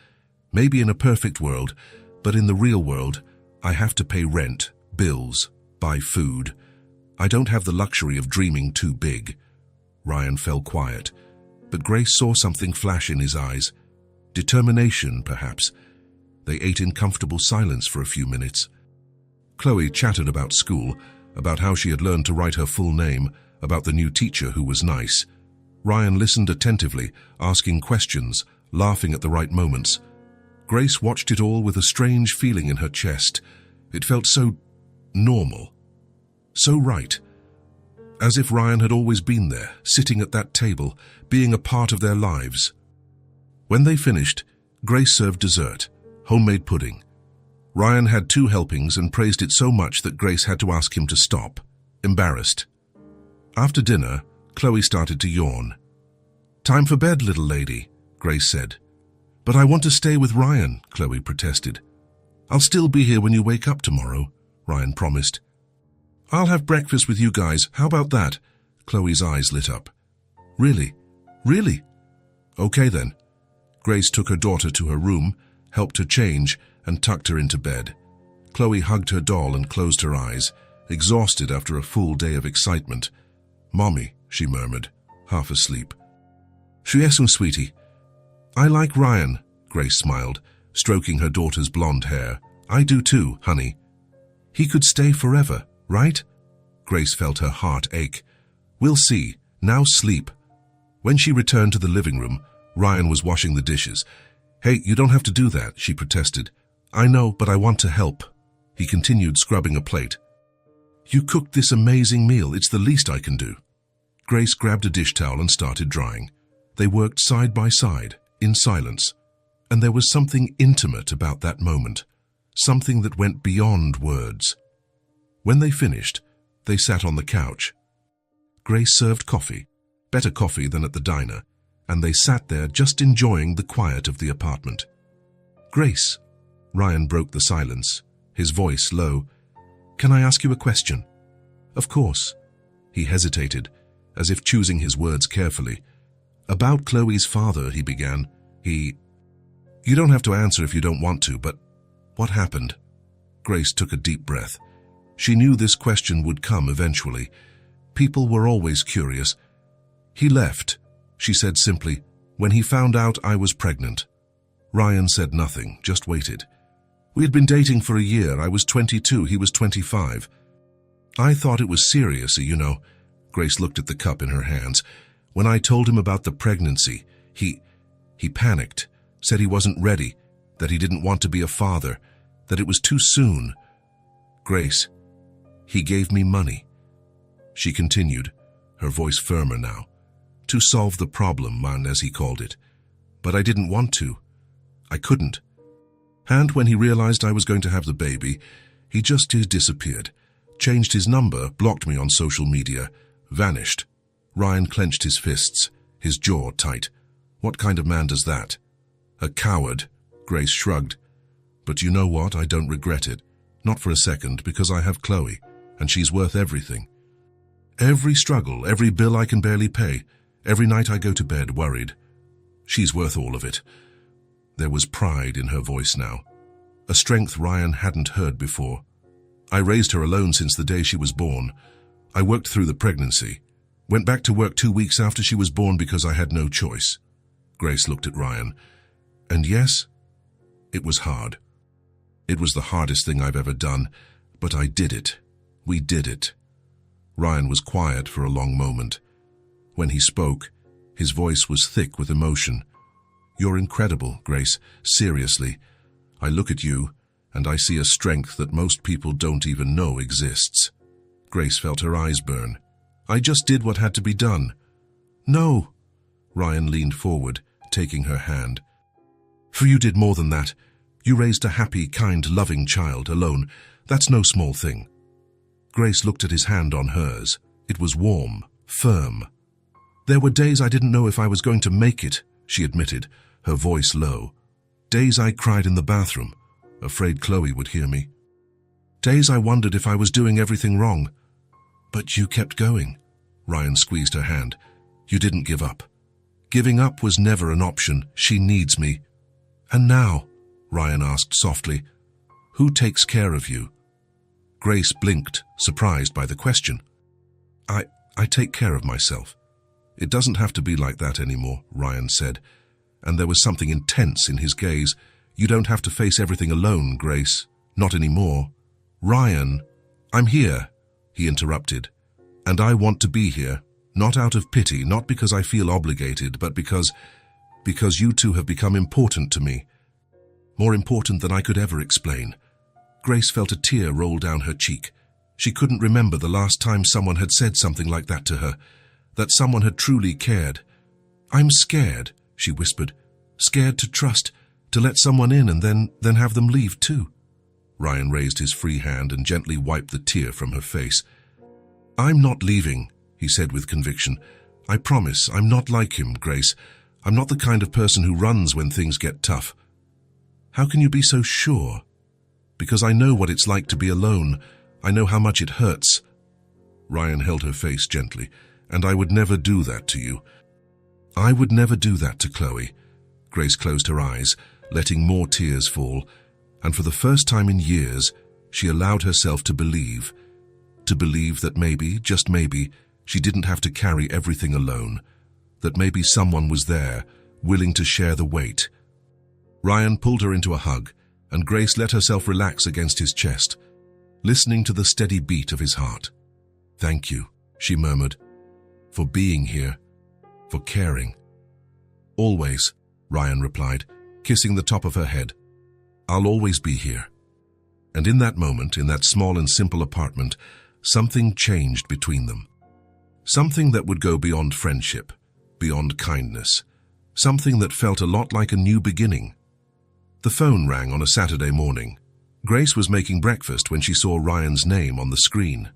"Maybe in a perfect world, but in the real world, I have to pay rent, bills, buy food. I don't have the luxury of dreaming too big." Ryan fell quiet, but Grace saw something flash in his eyes. Determination, perhaps. They ate in comfortable silence for a few minutes. Chloe chattered about school, about how she had learned to write her full name, about the new teacher who was nice. Ryan listened attentively, asking questions, laughing at the right moments. Grace watched it all with a strange feeling in her chest. It felt so normal, so right. As if Ryan had always been there, sitting at that table, being a part of their lives. When they finished, Grace served dessert, homemade pudding. Ryan had 2 helpings and praised it so much that Grace had to ask him to stop, embarrassed. After dinner, Chloe started to yawn. "Time for bed, little lady," Grace said. "But I want to stay with Ryan," Chloe protested. "I'll still be here when you wake up tomorrow," Ryan promised. "I'll have breakfast with you guys. How about that?" Chloe's eyes lit up. "Really? Really?" "Okay then." Grace took her daughter to her room, helped her change, and tucked her into bed. Chloe hugged her doll and closed her eyes, exhausted after a full day of excitement. "Mommy," she murmured, half asleep. "Yes, sweetie." "I like Ryan," Grace smiled, stroking her daughter's blonde hair. "I do too, honey." "He could stay forever, right?" Grace felt her heart ache. "We'll see. Now sleep." When she returned to the living room, Ryan was washing the dishes. "Hey, you don't have to do that," she protested. "I know, but I want to help." He continued scrubbing a plate. "You cooked this amazing meal. It's the least I can do." Grace grabbed a dish towel and started drying. They worked side by side, in silence. And there was something intimate about that moment, something that went beyond words. When they finished, they sat on the couch. Grace served coffee, better coffee than at the diner, and they sat there just enjoying the quiet of the apartment. "Grace," Ryan broke the silence, his voice low, "can I ask you a question?" "Of course." He hesitated, as if choosing his words carefully. "About Chloe's father," he began. You don't have to answer if you don't want to, but what happened?" Grace took a deep breath. She knew this question would come eventually. People were always curious. He left, she said simply, when he found out I was pregnant. Ryan said nothing, just waited. We had been dating for a year. I was 22, he was 25. I thought it was serious, you know. Grace looked at the cup in her hands. When I told him about the pregnancy, he panicked, said he wasn't ready, that he didn't want to be a father, that it was too soon. Grace, he gave me money. She continued, her voice firmer now, to solve the problem, man, as he called it. But I didn't want to. I couldn't. And when he realized I was going to have the baby, he just disappeared, changed his number, blocked me on social media, vanished. Ryan clenched his fists, his jaw tight. What kind of man does that? A coward, Grace shrugged. But you know what? I don't regret it. Not for a second, because I have Chloe, and she's worth everything. Every struggle, every bill I can barely pay, every night I go to bed worried. She's worth all of it. There was pride in her voice now, a strength Ryan hadn't heard before. I raised her alone since the day she was born. I worked through the pregnancy, went back to work 2 weeks after she was born because I had no choice. Grace looked at Ryan. And yes, it was hard. It was the hardest thing I've ever done, but I did it. We did it. Ryan was quiet for a long moment. When he spoke, his voice was thick with emotion. You're incredible, Grace. Seriously. I look at you, and I see a strength that most people don't even know exists. Grace felt her eyes burn. I just did what had to be done. No. Ryan leaned forward, taking her hand. For you did more than that. You raised a happy, kind, loving child alone. That's no small thing. Grace looked at his hand on hers. It was warm, firm. There were days I didn't know if I was going to make it, she admitted, her voice low. Days I cried in the bathroom, afraid Chloe would hear me. Days I wondered if I was doing everything wrong. But you kept going. Ryan squeezed her hand. You didn't give up. Giving up was never an option. She needs me. And now, Ryan asked softly, who takes care of you? Grace blinked, surprised by the question. I take care of myself. It doesn't have to be like that anymore, Ryan said, and there was something intense in his gaze. You don't have to face everything alone, Grace. Not anymore. Ryan, I'm here, he interrupted, and I want to be here, not out of pity, not because I feel obligated, but because you two have become important to me. More important than I could ever explain. Grace felt a tear roll down her cheek. She couldn't remember the last time someone had said something like that to her, that someone had truly cared. I'm scared, she whispered, scared to trust, to let someone in and then have them leave too. Ryan raised his free hand and gently wiped the tear from her face. I'm not leaving, he said with conviction. I promise, I'm not like him, Grace. I'm not the kind of person who runs when things get tough. How can you be so sure? Because I know what it's like to be alone. I know how much it hurts. Ryan held her face gently. And I would never do that to you. I would never do that to Chloe. Grace closed her eyes, letting more tears fall, and for the first time in years, she allowed herself to believe that maybe, just maybe, she didn't have to carry everything alone, that maybe someone was there, willing to share the weight. Ryan pulled her into a hug, and Grace let herself relax against his chest, listening to the steady beat of his heart. Thank you, she murmured, for being here, for caring. Always, Ryan replied, kissing the top of her head. I'll always be here. And in that moment, in that small and simple apartment, something changed between them. Something that would go beyond friendship, beyond kindness. Something that felt a lot like a new beginning. The phone rang on a Saturday morning. Grace was making breakfast when she saw Ryan's name on the screen.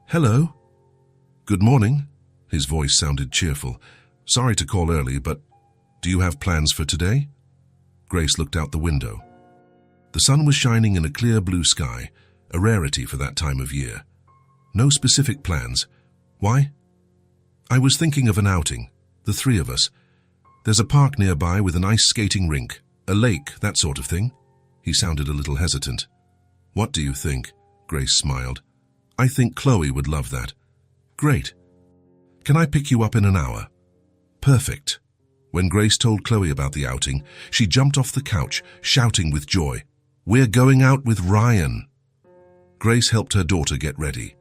Hello? Good morning. His voice sounded cheerful. Sorry to call early, but do you have plans for today? Grace looked out the window. The sun was shining in a clear blue sky, a rarity for that time of year. No specific plans. Why? I was thinking of an outing, the three of us. There's a park nearby with an ice skating rink, a lake, that sort of thing. He sounded a little hesitant. What do you think? Grace smiled. I think Chloe would love that. Great. Can I pick you up in an hour? Perfect. When Grace told Chloe about the outing, she jumped off the couch, shouting with joy, "We're going out with Ryan!" Grace helped her daughter get ready.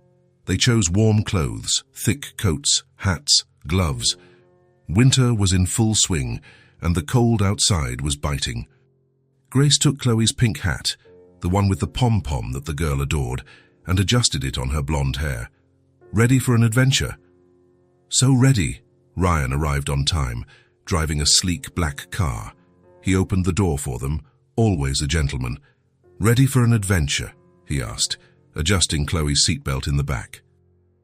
They chose warm clothes, thick coats, hats, gloves. Winter was in full swing, and the cold outside was biting. Grace took Chloe's pink hat, the one with the pom-pom that the girl adored, and adjusted it on her blonde hair. Ready for an adventure? So ready. Ryan arrived on time, driving a sleek black car. He opened the door for them, always a gentleman. "Ready for an adventure?" he asked, adjusting Chloe's seatbelt in the back.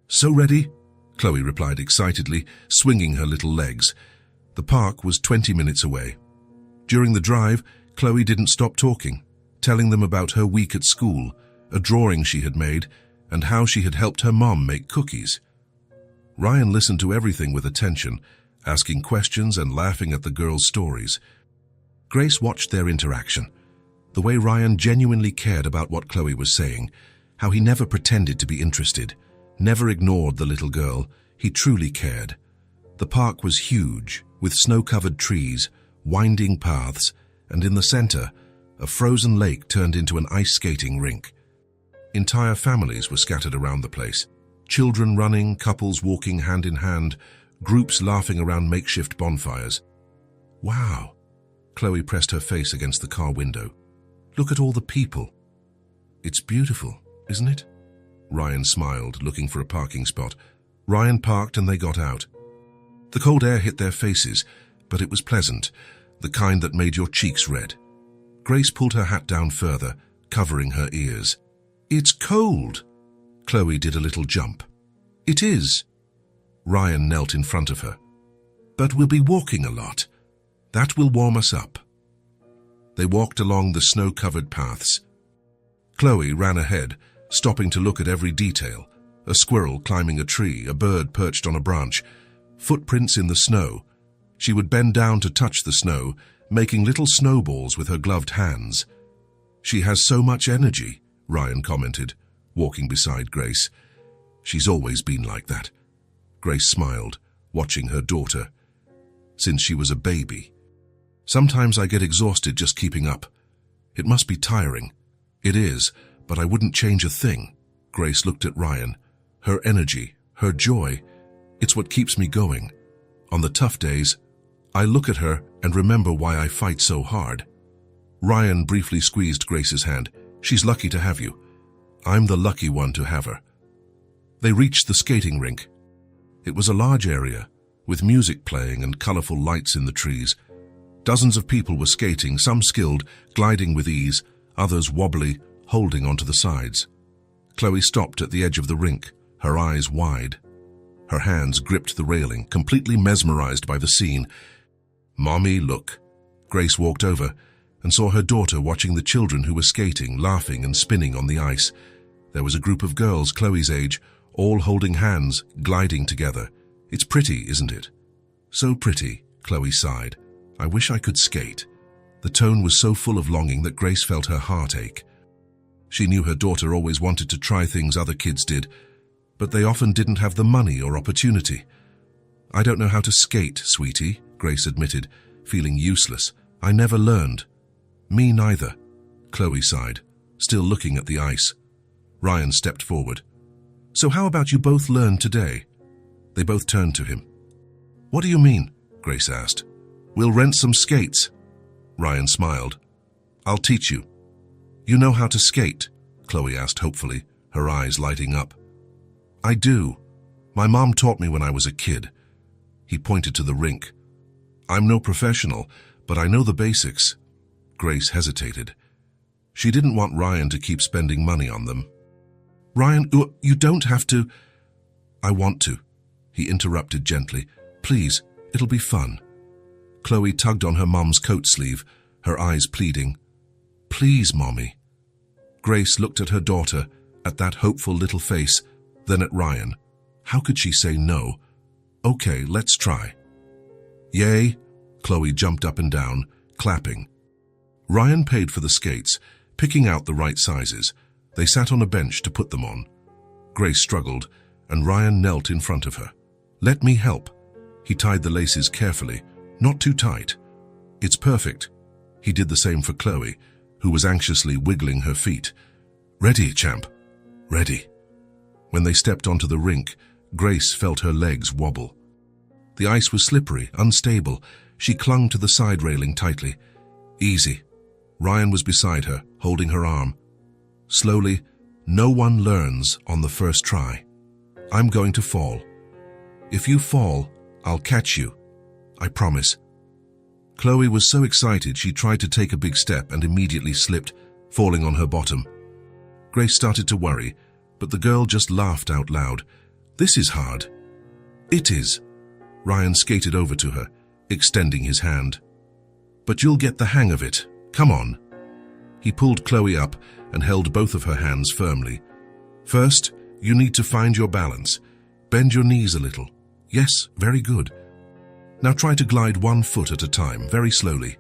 "So ready," Chloe replied excitedly, swinging her little legs. The park was 20 minutes away. During the drive, Chloe didn't stop talking, telling them about her week at school, a drawing she had made, and how she had helped her mom make cookies. Ryan listened to everything with attention, asking questions and laughing at the girls' stories. Grace watched their interaction, the way Ryan genuinely cared about what Chloe was saying, how he never pretended to be interested, never ignored the little girl. He truly cared. The park was huge, with snow-covered trees, winding paths, and in the center, a frozen lake turned into an ice skating rink. Entire families were scattered around the place. Children running, couples walking hand in hand, groups laughing around makeshift bonfires. "Wow." Chloe pressed her face against the car window. "Look at all the people." "It's beautiful, isn't it?" Ryan smiled, looking for a parking spot. Ryan parked and they got out. The cold air hit their faces, but it was pleasant, the kind that made your cheeks red. Grace pulled her hat down further, covering her ears. "It's cold." Chloe did a little jump. "It is." Ryan knelt in front of her. "But we'll be walking a lot. That will warm us up." They walked along the snow-covered paths. Chloe ran ahead, stopping to look at every detail. A squirrel climbing a tree, a bird perched on a branch, footprints in the snow. She would bend down to touch the snow, making little snowballs with her gloved hands. "She has so much energy," Ryan commented, walking beside Grace. "She's always been like that." Grace smiled, watching her daughter. "Since she was a baby. Sometimes I get exhausted just keeping up. It must be tiring." "It is, but I wouldn't change a thing." Grace looked at Ryan. Her energy, her joy, it's what keeps me going. On the tough days, I look at her and remember why I fight so hard. Ryan briefly squeezed Grace's hand. "She's lucky to have you. I'm the lucky one to have her." They reached the skating rink. It was a large area, with music playing and colorful lights in the trees. Dozens of people were skating, some skilled, gliding with ease, others wobbly, holding onto the sides. Chloe stopped at the edge of the rink, her eyes wide. Her hands gripped the railing, completely mesmerized by the scene. "Mommy, look." Grace walked over and saw her daughter watching the children who were skating, laughing and spinning on the ice. There was a group of girls Chloe's age, all holding hands, gliding together. "It's pretty, isn't it?" "So pretty," Chloe sighed. "I wish I could skate." The tone was so full of longing that Grace felt her heart ache. She knew her daughter always wanted to try things other kids did, but they often didn't have the money or opportunity. "I don't know how to skate, sweetie," Grace admitted, feeling useless. "I never learned." "Me neither," Chloe sighed, still looking at the ice. Ryan stepped forward. "So how about you both learn today?" They both turned to him. "What do you mean?" Grace asked. "We'll rent some skates." Ryan smiled. "I'll teach you." "You know how to skate?" Chloe asked hopefully, her eyes lighting up. "I do. My mom taught me when I was a kid." He pointed to the rink. "I'm no professional, but I know the basics." Grace hesitated. She didn't want Ryan to keep spending money on them. "Ryan, you don't have to." "I want to," he interrupted gently. "Please, it'll be fun." Chloe tugged on her mom's coat sleeve, her eyes pleading. "Please, Mommy." Grace looked at her daughter, at that hopeful little face, then at Ryan. How could she say no? "Okay, let's try." "Yay!" Chloe jumped up and down, clapping. Ryan paid for the skates, picking out the right sizes. They sat on a bench to put them on. Grace struggled, and Ryan knelt in front of her. "Let me help." He tied the laces carefully, not too tight. "It's perfect." He did the same for Chloe, who was anxiously wiggling her feet. "Ready, champ." "Ready." When they stepped onto the rink, Grace felt her legs wobble. The ice was slippery, unstable. She clung to the side railing tightly. "Easy." Ryan was beside her, holding her arm. Slowly, no one learns on the first try. "I'm going to fall. If you fall, I'll catch you. I promise." Chloe was so excited she tried to take a big step and immediately slipped, falling on her bottom. Grace started to worry, but the girl just laughed out loud. "This is hard." "It is." Ryan skated over to her, extending his hand. "But you'll get the hang of it. Come on." He pulled Chloe up and held both of her hands firmly. "First, you need to find your balance. Bend your knees a little. Yes, very good. Now try to glide 1 foot at a time, very slowly."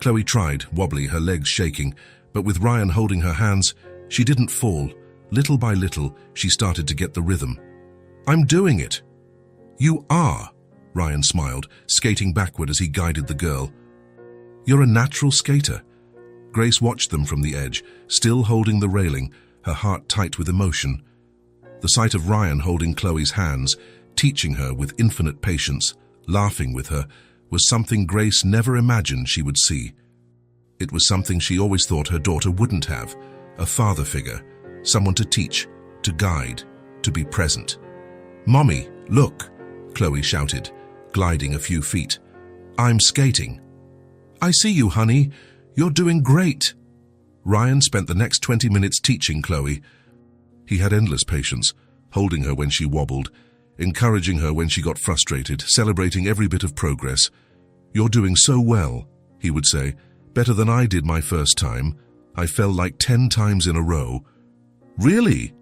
Chloe tried, wobbly, her legs shaking, but with Ryan holding her hands, she didn't fall. Little by little, she started to get the rhythm. "I'm doing it." "You are," Ryan smiled, skating backward as he guided the girl. "You're a natural skater." Grace watched them from the edge, still holding the railing, her heart tight with emotion. The sight of Ryan holding Chloe's hands, teaching her with infinite patience, laughing with her, was something Grace never imagined she would see. It was something she always thought her daughter wouldn't have, a father figure, someone to teach, to guide, to be present. "Mommy, look," Chloe shouted, gliding a few feet. "I'm skating." "I see you, honey. You're doing great." Ryan spent the next 20 minutes teaching Chloe. He had endless patience, holding her when she wobbled, encouraging her when she got frustrated, celebrating every bit of progress. "You're doing so well," he would say. "Better than I did my first time. I fell like 10 times in a row." "Really?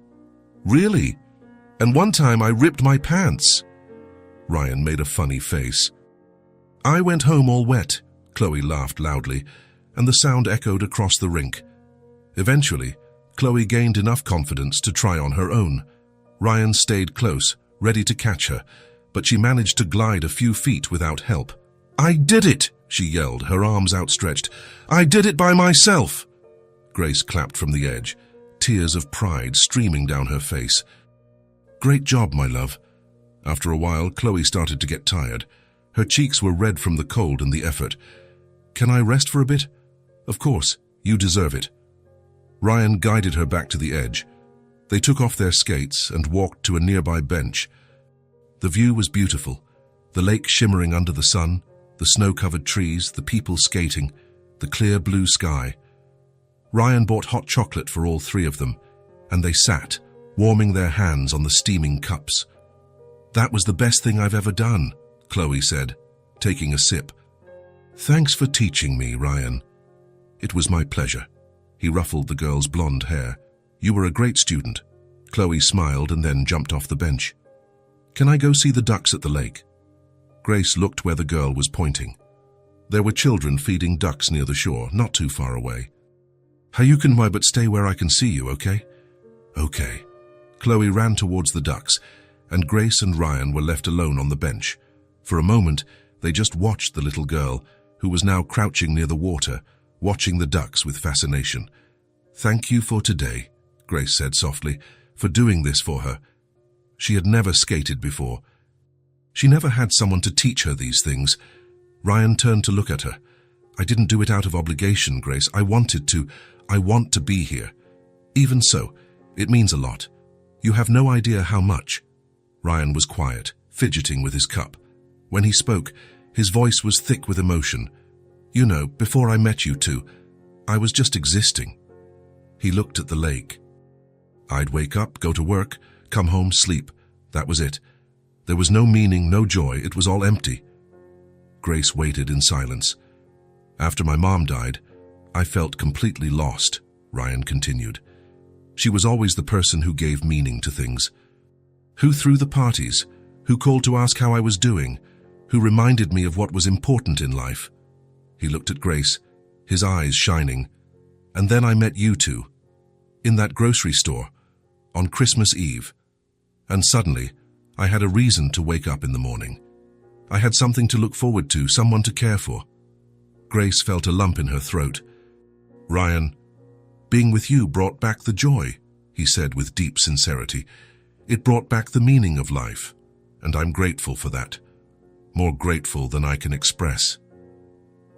Really? And one time I ripped my pants." Ryan made a funny face. "I went home all wet," Chloe laughed loudly, and the sound echoed across the rink. Eventually, Chloe gained enough confidence to try on her own. Ryan stayed close, ready to catch her, but she managed to glide a few feet without help. "I did it!" she yelled, her arms outstretched. "I did it by myself!" Grace clapped from the edge, tears of pride streaming down her face. "Great job, my love." After a while, Chloe started to get tired. Her cheeks were red from the cold and the effort. "Can I rest for a bit?" "Of course, you deserve it." Ryan guided her back to the edge. They took off their skates and walked to a nearby bench. The view was beautiful, the lake shimmering under the sun, the snow-covered trees, the people skating, the clear blue sky. Ryan bought hot chocolate for all 3 of them, and they sat, warming their hands on the steaming cups. "That was the best thing I've ever done," Chloe said, taking a sip. "Thanks for teaching me, Ryan." "It was my pleasure." He ruffled the girl's blonde hair. "You were a great student." Chloe smiled and then jumped off the bench. "Can I go see the ducks at the lake?" Grace looked where the girl was pointing. There were children feeding ducks near the shore, not too far away. You can but stay where I can see you, okay?" "Okay." Chloe ran towards the ducks, and Grace and Ryan were left alone on the bench. For a moment, they just watched the little girl, who was now crouching near the water, watching the ducks with fascination. "Thank you for today," Grace said softly, "for doing this for her." She had never skated before. She never had someone to teach her these things. Ryan turned to look at her. "I didn't do it out of obligation, Grace. I wanted to. I want to be here. Even so, it means a lot. You have no idea how much." Ryan was quiet, fidgeting with his cup. When he spoke, his voice was thick with emotion. "You know, before I met you two, I was just existing." He looked at the lake. "I'd wake up, go to work, come home, sleep. That was it. There was no meaning, no joy. It was all empty." Grace waited in silence. "After my mom died, I felt completely lost," Ryan continued. "She was always the person who gave meaning to things. Who threw the parties, who called to ask how I was doing, who reminded me of what was important in life." He looked at Grace, his eyes shining. "And then I met you two, in that grocery store, on Christmas Eve. And suddenly, I had a reason to wake up in the morning. I had something to look forward to, someone to care for. Grace felt a lump in her throat. "Ryan, being with you brought back the joy," he said with deep sincerity. "It brought back the meaning of life, and I'm grateful for that. More grateful than I can express."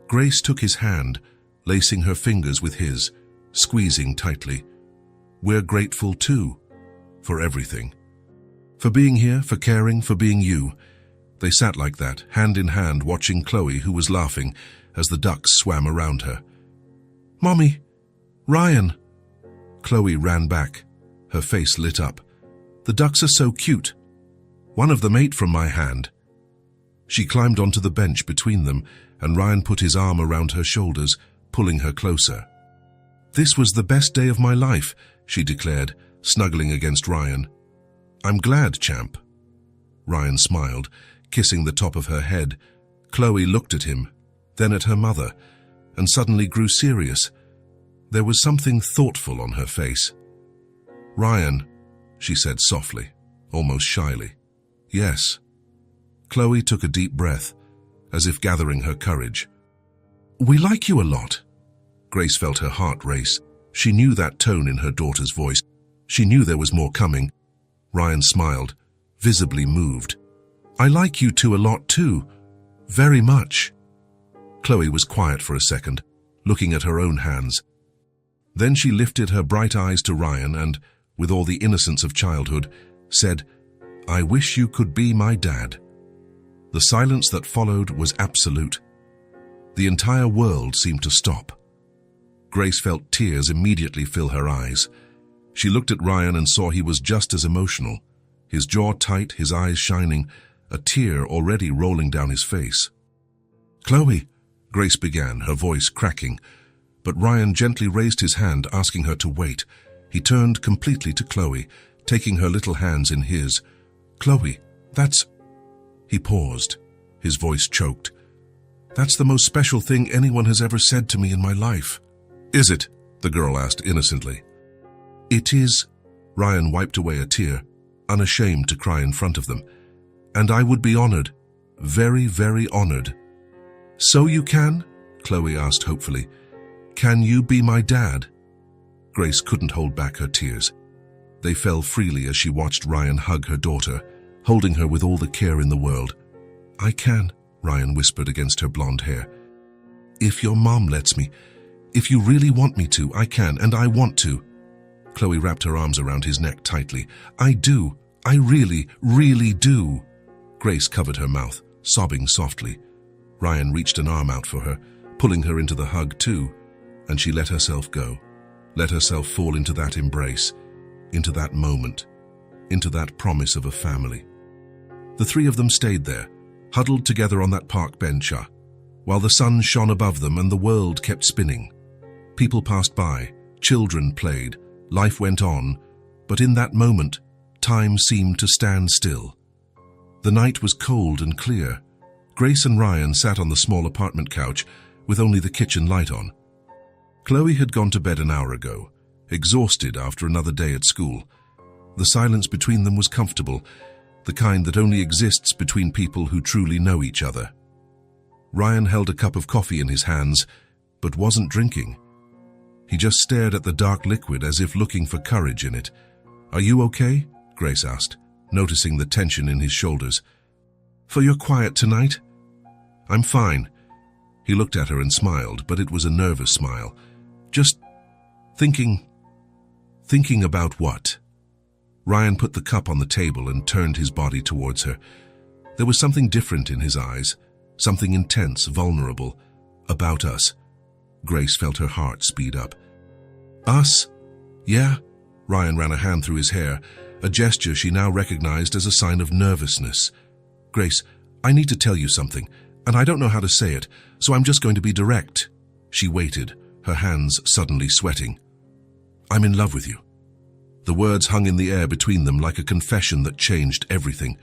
Grace took his hand, lacing her fingers with his, squeezing tightly. "We're grateful too, for everything. For being here, for caring, for being you." They sat like that, hand in hand, watching Chloe, who was laughing, as the ducks swam around her. "Mommy! Ryan!" Chloe ran back, her face lit up. "The ducks are so cute. One of them ate from my hand." She climbed onto the bench between them, and Ryan put his arm around her shoulders, pulling her closer. "This was the best day of my life," she declared, snuggling against Ryan. "I'm glad, champ." Ryan smiled, kissing the top of her head. Chloe looked at him, then at her mother, and suddenly grew serious. There was something thoughtful on her face. "Ryan," she said softly, almost shyly. "Yes." Chloe took a deep breath, as if gathering her courage. "We like you a lot." Grace felt her heart race. She knew that tone in her daughter's voice. She knew there was more coming. Ryan smiled, visibly moved. "I like you two a lot too. Very much." Chloe was quiet for a second, looking at her own hands. Then she lifted her bright eyes to Ryan and, with all the innocence of childhood, said, "I wish you could be my dad." The silence that followed was absolute. The entire world seemed to stop. Grace felt tears immediately fill her eyes. She looked at Ryan and saw he was just as emotional, his jaw tight, his eyes shining, a tear already rolling down his face. "Chloe," Grace began, her voice cracking, but Ryan gently raised his hand, asking her to wait. He turned completely to Chloe, taking her little hands in his. "Chloe, that's—" He paused, his voice choked. "That's the most special thing anyone has ever said to me in my life." "Is it?" the girl asked innocently. "It is." Ryan wiped away a tear, unashamed to cry in front of them. "And I would be honored, very, very honored." "So you can?" Chloe asked hopefully. "Can you be my dad?" Grace couldn't hold back her tears. They fell freely as she watched Ryan hug her daughter, holding her with all the care in the world. "I can," Ryan whispered against her blonde hair. "If your mom lets me. If you really want me to, I can, and I want to." Chloe wrapped her arms around his neck tightly. "I do. I really, really do." Grace covered her mouth, sobbing softly. Ryan reached an arm out for her, pulling her into the hug too, and she let herself go, let herself fall into that embrace, into that moment, into that promise of a family. The three of them stayed there, huddled together on that park bench, while the sun shone above them and the world kept spinning. People passed by, children played, life went on, but in that moment, time seemed to stand still. The night was cold and clear. Grace and Ryan sat on the small apartment couch with only the kitchen light on. Chloe had gone to bed an hour ago, exhausted after another day at school. The silence between them was comfortable, the kind that only exists between people who truly know each other. Ryan held a cup of coffee in his hands, but wasn't drinking. He just stared at the dark liquid as if looking for courage in it. "Are you okay?" Grace asked, noticing the tension in his shoulders. "For your quiet tonight?" "I'm fine." He looked at her and smiled, but it was a nervous smile. "Just thinking about what?" Ryan put the cup on the table and turned his body towards her. There was something different in his eyes, something intense, vulnerable, about us. Grace felt her heart speed up. "Us? Yeah?" Ryan ran a hand through his hair, a gesture she now recognized as a sign of nervousness. "Grace, I need to tell you something, and I don't know how to say it, so I'm just going to be direct." She waited, her hands suddenly sweating. "I'm in love with you." The words hung in the air between them like a confession that changed everything.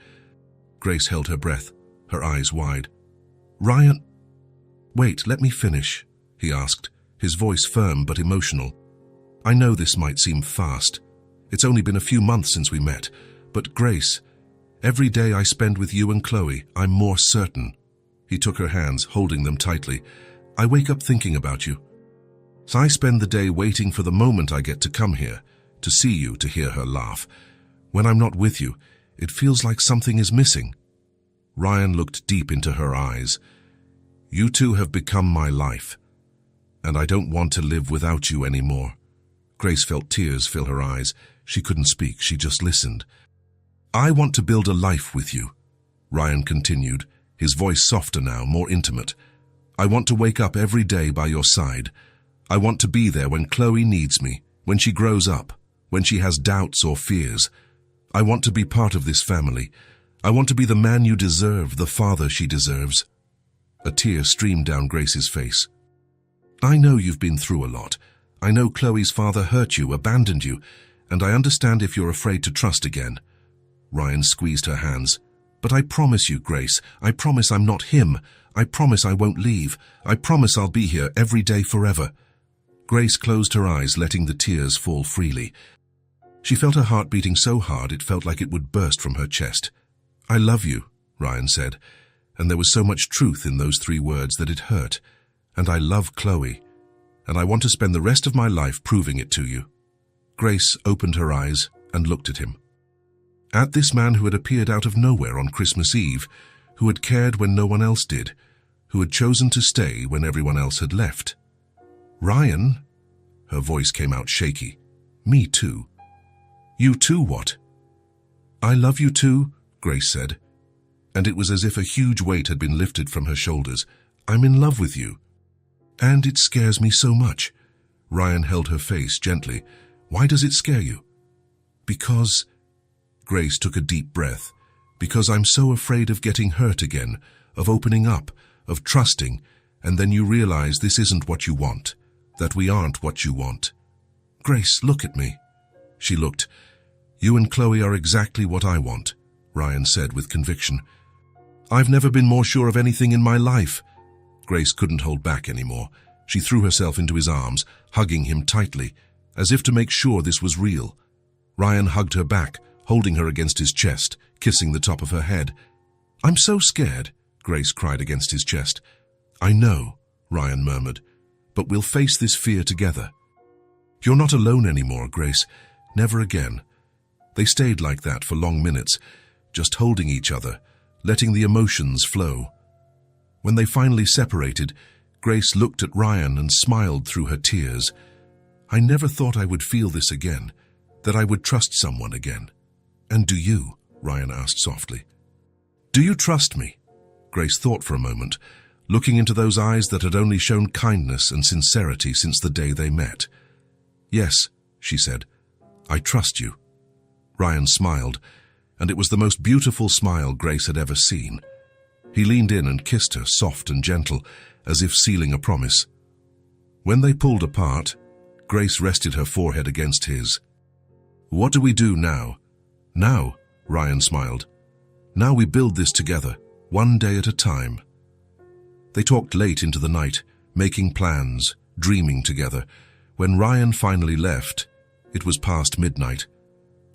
Grace held her breath, her eyes wide. "Ryan—" "Wait, let me finish," he asked, his voice firm but emotional. "I know this might seem fast. It's only been a few months since we met, But Grace, every day I spend with you and Chloe, I'm more certain. He took her hands, holding them tightly. I wake up thinking about you. So I spend the day waiting for the moment I get to come here, to see you, to hear her laugh. When I'm not with you, it feels like something is missing. Ryan looked deep into her eyes. You two have become my life, and I don't want to live without you anymore. Grace felt tears fill her eyes. She couldn't speak, she just listened. I want to build a life with you, Ryan continued, his voice softer now, more intimate. I want to wake up every day by your side. I want to be there when Chloe needs me, when she grows up, when she has doubts or fears. I want to be part of this family. I want to be the man you deserve, the father she deserves. A tear streamed down Grace's face. I know you've been through a lot. I know Chloe's father hurt you, abandoned you, and I understand if you're afraid to trust again. Ryan squeezed her hands. But I promise you, Grace, I promise I'm not him. I promise I won't leave. I promise I'll be here every day forever. Grace closed her eyes, letting the tears fall freely. She felt her heart beating so hard it felt like it would burst from her chest. I love you, Ryan said, and there was so much truth in those 3 words that it hurt. And I love Chloe, and I want to spend the rest of my life proving it to you. Grace opened her eyes and looked at him. At this man who had appeared out of nowhere on Christmas Eve, who had cared when no one else did, who had chosen to stay when everyone else had left. Ryan? Her voice came out shaky. Me too. You too, what? I love you too, Grace said, and it was as if a huge weight had been lifted from her shoulders. I'm in love with you. And it scares me so much. Ryan held her face gently. Why does it scare you? Because... Grace took a deep breath. Because I'm so afraid of getting hurt again, of opening up, of trusting, and then you realize this isn't what you want, that we aren't what you want. Grace, look at me. She looked. You and Chloe are exactly what I want, Ryan said with conviction. I've never been more sure of anything in my life. Grace couldn't hold back anymore. She threw herself into his arms, hugging him tightly, as if to make sure this was real. Ryan hugged her back, holding her against his chest, kissing the top of her head. I'm so scared, Grace cried against his chest. I know, Ryan murmured, but we'll face this fear together. You're not alone anymore, Grace. Never again. They stayed like that for long minutes, just holding each other, letting the emotions flow. When they finally separated, Grace looked at Ryan and smiled through her tears. I never thought I would feel this again, that I would trust someone again. And do you? Ryan asked softly. Do you trust me? Grace thought for a moment, looking into those eyes that had only shown kindness and sincerity since the day they met. Yes, she said. I trust you. Ryan smiled, and it was the most beautiful smile Grace had ever seen. He leaned in and kissed her, soft and gentle, as if sealing a promise. When they pulled apart, Grace rested her forehead against his. What do we do now? Now, Ryan smiled. Now we build this together, one day at a time. They talked late into the night, making plans, dreaming together. When Ryan finally left, it was past midnight.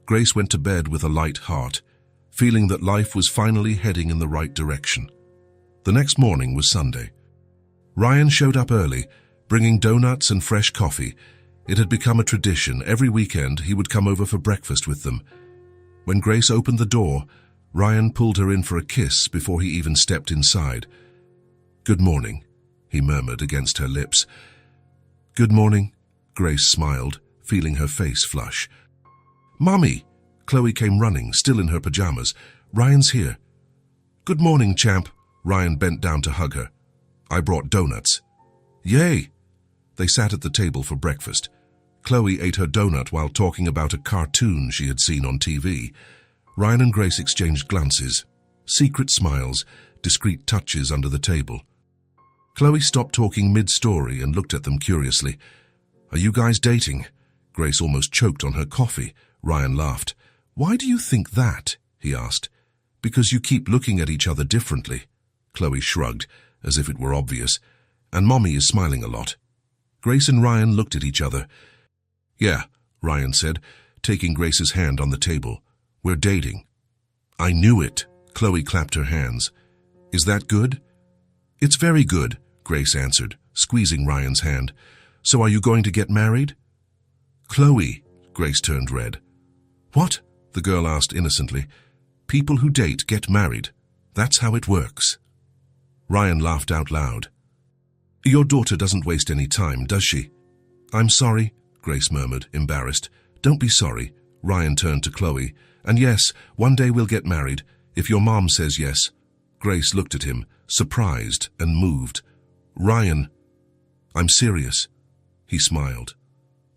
Grace went to bed with a light heart, feeling that life was finally heading in the right direction. The next morning was Sunday. Ryan showed up early, bringing donuts and fresh coffee. It had become a tradition. Every weekend he would come over for breakfast with them. When Grace opened the door, Ryan pulled her in for a kiss before he even stepped inside. Good morning, he murmured against her lips. Good morning, Grace smiled, feeling her face flush. Mummy! Chloe came running, still in her pajamas. Ryan's here. Good morning, champ. Ryan bent down to hug her. I brought donuts. Yay! They sat at the table for breakfast. Chloe ate her donut while talking about a cartoon she had seen on TV. Ryan and Grace exchanged glances, secret smiles, discreet touches under the table. Chloe stopped talking mid-story and looked at them curiously. Are you guys dating? Grace almost choked on her coffee. Ryan laughed. Why do you think that? He asked. Because you keep looking at each other differently. Chloe shrugged, as if it were obvious. And Mommy is smiling a lot. Grace and Ryan looked at each other. Yeah, Ryan said, taking Grace's hand on the table. We're dating." "I knew it." Chloe clapped her hands. "Is that good?" "It's very good," Grace answered, squeezing Ryan's hand. "So are you going to get married?" "Chloe," Grace turned red. "What?" the girl asked innocently. "People who date get married. That's how it works." Ryan laughed out loud. "Your daughter doesn't waste any time, does she?" "I'm sorry," Grace murmured, embarrassed. "Don't be sorry." Ryan turned to Chloe. "And yes, one day we'll get married, if your mom says yes." Grace looked at him, surprised and moved. "Ryan, I'm serious." He smiled.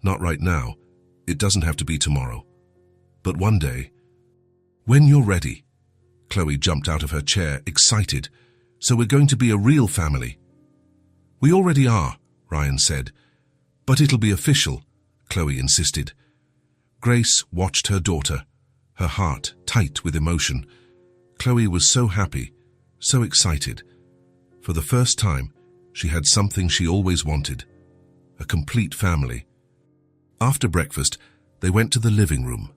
"Not right now. It doesn't have to be tomorrow. But one day, when you're ready." Chloe jumped out of her chair, excited. "So we're going to be a real family." "We already are," Ryan said. "But it'll be official," Chloe insisted. Grace watched her daughter, her heart tight with emotion. Chloe was so happy, so excited. For the first time, she had something she always wanted, a complete family. After breakfast, they went to the living room.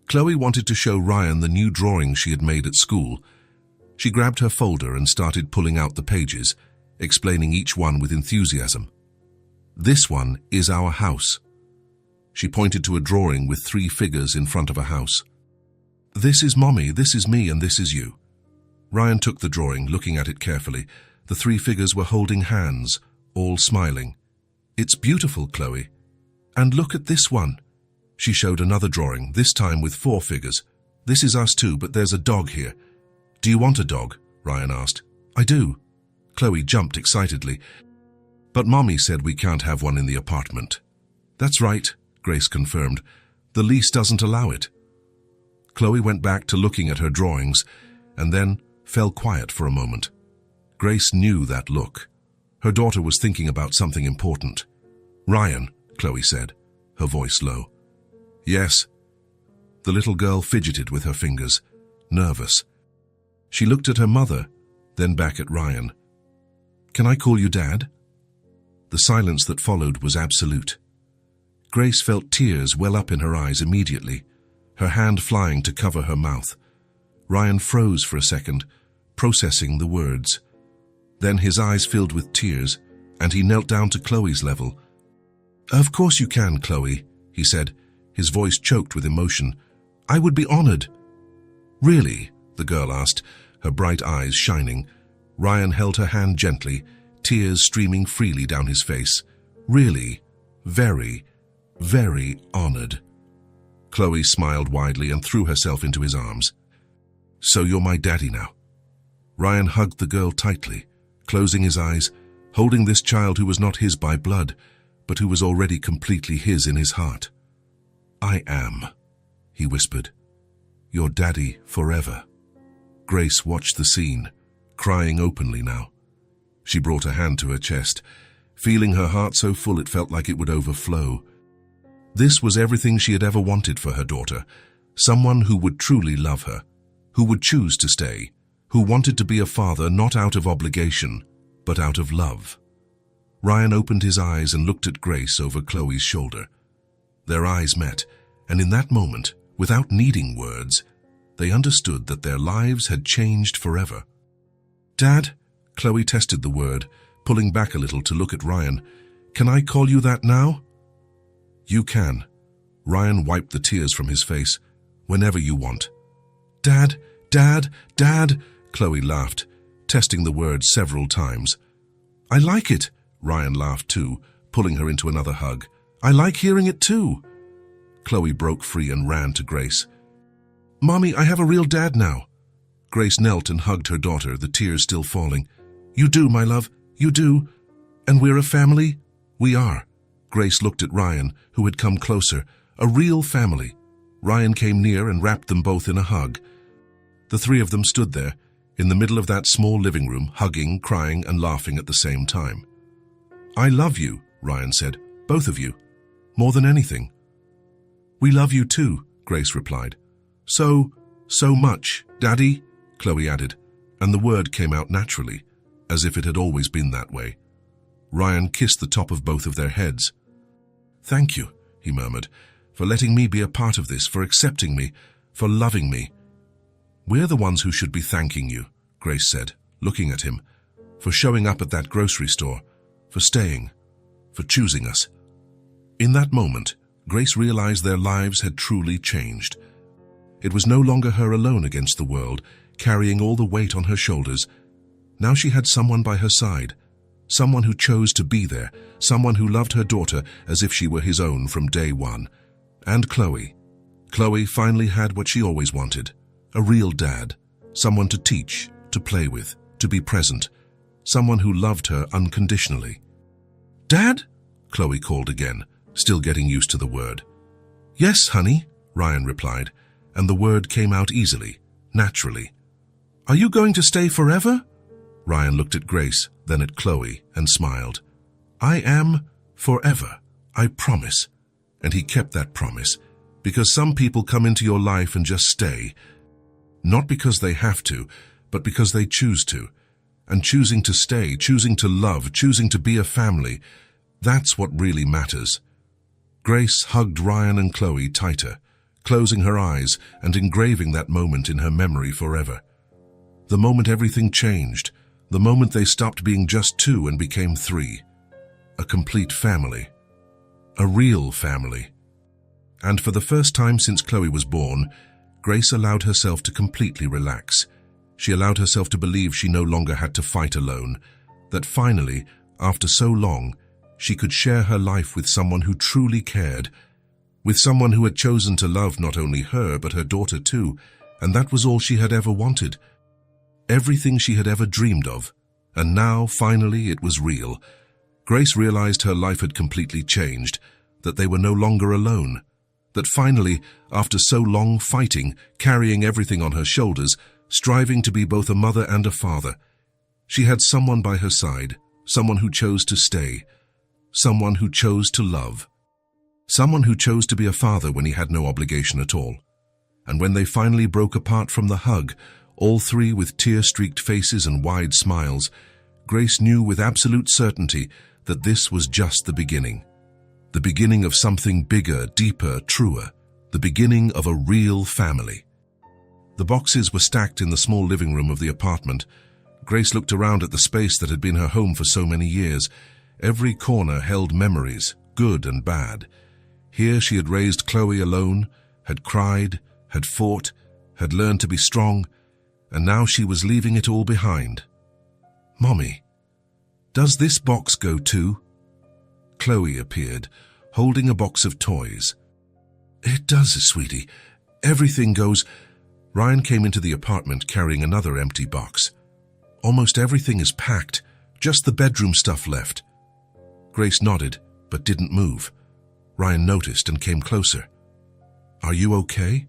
Chloe wanted to show Ryan the new drawings she had made at school. She grabbed her folder and started pulling out the pages, explaining each one with enthusiasm. "This one is our house." She pointed to a drawing with 3 figures in front of a house. "This is Mommy, this is me, and this is you." Ryan took the drawing, looking at it carefully. The 3 figures were holding hands, all smiling. "It's beautiful, Chloe. And look at this one." She showed another drawing, this time with 4 figures. "This is us too, but there's a dog here." "Do you want a dog?" Ryan asked. "I do." Chloe jumped excitedly. "But Mommy said we can't have one in the apartment." "That's right," Grace confirmed. "The lease doesn't allow it." Chloe went back to looking at her drawings, and then fell quiet for a moment. Grace knew that look. Her daughter was thinking about something important. "Ryan," Chloe said, her voice low. "Yes." The little girl fidgeted with her fingers, nervous. She looked at her mother, then back at Ryan. "Can I call you Dad?" The silence that followed was absolute. Grace felt tears well up in her eyes immediately, her hand flying to cover her mouth. Ryan froze for a second, processing the words. Then his eyes filled with tears, and he knelt down to Chloe's level. "Of course you can, Chloe," he said, his voice choked with emotion. "I would be honored." "Really?" the girl asked, her bright eyes shining. Ryan held her hand gently, tears streaming freely down his face. "Really? Very, very honored." Chloe smiled widely and threw herself into his arms. "So you're my daddy now." Ryan hugged the girl tightly, closing his eyes, holding this child who was not his by blood, but who was already completely his in his heart. "I am," he whispered. "Your daddy forever." Grace watched the scene, crying openly now. She brought a hand to her chest, feeling her heart so full it felt like it would overflow. This was everything she had ever wanted for her daughter, someone who would truly love her, who would choose to stay, who wanted to be a father not out of obligation, but out of love. Ryan opened his eyes and looked at Grace over Chloe's shoulder. Their eyes met, and in that moment, without needing words, they understood that their lives had changed forever. "Dad," Chloe tested the word, pulling back a little to look at Ryan. "Can I call you that now?" "You can." Ryan wiped the tears from his face. "Whenever you want." "Dad, Dad, Dad," Chloe laughed, testing the word several times. "I like it," Ryan laughed too, pulling her into another hug. "I like hearing it too." Chloe broke free and ran to Grace. "Mommy, I have a real dad now." Grace knelt and hugged her daughter, the tears still falling. "You do, my love, you do. And we're a family?" "We are." Grace looked at Ryan, who had come closer. "A real family." Ryan came near and wrapped them both in a hug. The 3 of them stood there, in the middle of that small living room, hugging, crying, and laughing at the same time. "I love you," Ryan said. "Both of you. More than anything." "We love you too," Grace replied. So much, Daddy," Chloe added, and the word came out naturally, as if it had always been that way. Ryan kissed the top of both of their heads. "Thank you," he murmured, "for letting me be a part of this, for accepting me, for loving me. We're the ones who should be thanking you, Grace said, looking at him, for showing up at that grocery store, for staying, for choosing us. In that moment, Grace realized their lives had truly changed. It was no longer her alone against the world, carrying all the weight on her shoulders. Now she had someone by her side, someone who chose to be there, someone who loved her daughter as if she were his own from day one. And Chloe. Chloe finally had what she always wanted, a real dad, someone to teach, to play with, to be present, someone who loved her unconditionally. "Dad?" Chloe called again, still getting used to the word. "Yes, honey," Ryan replied, and the word came out easily, naturally. "Are you going to stay forever?" Ryan looked at Grace, then at Chloe, and smiled. "I am forever, I promise." And he kept that promise, because some people come into your life and just stay, not because they have to, but because they choose to. And choosing to stay, choosing to love, choosing to be a family, that's what really matters. Grace hugged Ryan and Chloe tighter, closing her eyes and engraving that moment in her memory forever. The moment everything changed, the moment they stopped being just two and became three. A complete family. A real family. And for the first time since Chloe was born, Grace allowed herself to completely relax. She allowed herself to believe she no longer had to fight alone, that finally, after so long, she could share her life with someone who truly cared, with someone who had chosen to love not only her but her daughter too, and that was all she had ever wanted. Everything she had ever dreamed of, and now, finally, it was real. Grace realized her life had completely changed, that they were no longer alone, that finally, after so long fighting, carrying everything on her shoulders, striving to be both a mother and a father, she had someone by her side, someone who chose to stay, someone who chose to love, someone who chose to be a father when he had no obligation at all. And when they finally broke apart from the hug, all three with tear-streaked faces and wide smiles, Grace knew with absolute certainty that this was just the beginning of something bigger, deeper, truer, the beginning of a real family. The boxes were stacked in the small living room of the apartment. Grace looked around at the space that had been her home for so many years. Every corner held memories, good and bad. Here she had raised Chloe alone, had cried, had fought, had learned to be strong, and now she was leaving it all behind. "Mommy, does this box go too?" Chloe appeared, holding a box of toys. "It does, sweetie. Everything goes—" Ryan came into the apartment carrying another empty box. "Almost everything is packed, just the bedroom stuff left." Grace nodded, but didn't move. Ryan noticed and came closer. "Are you okay?"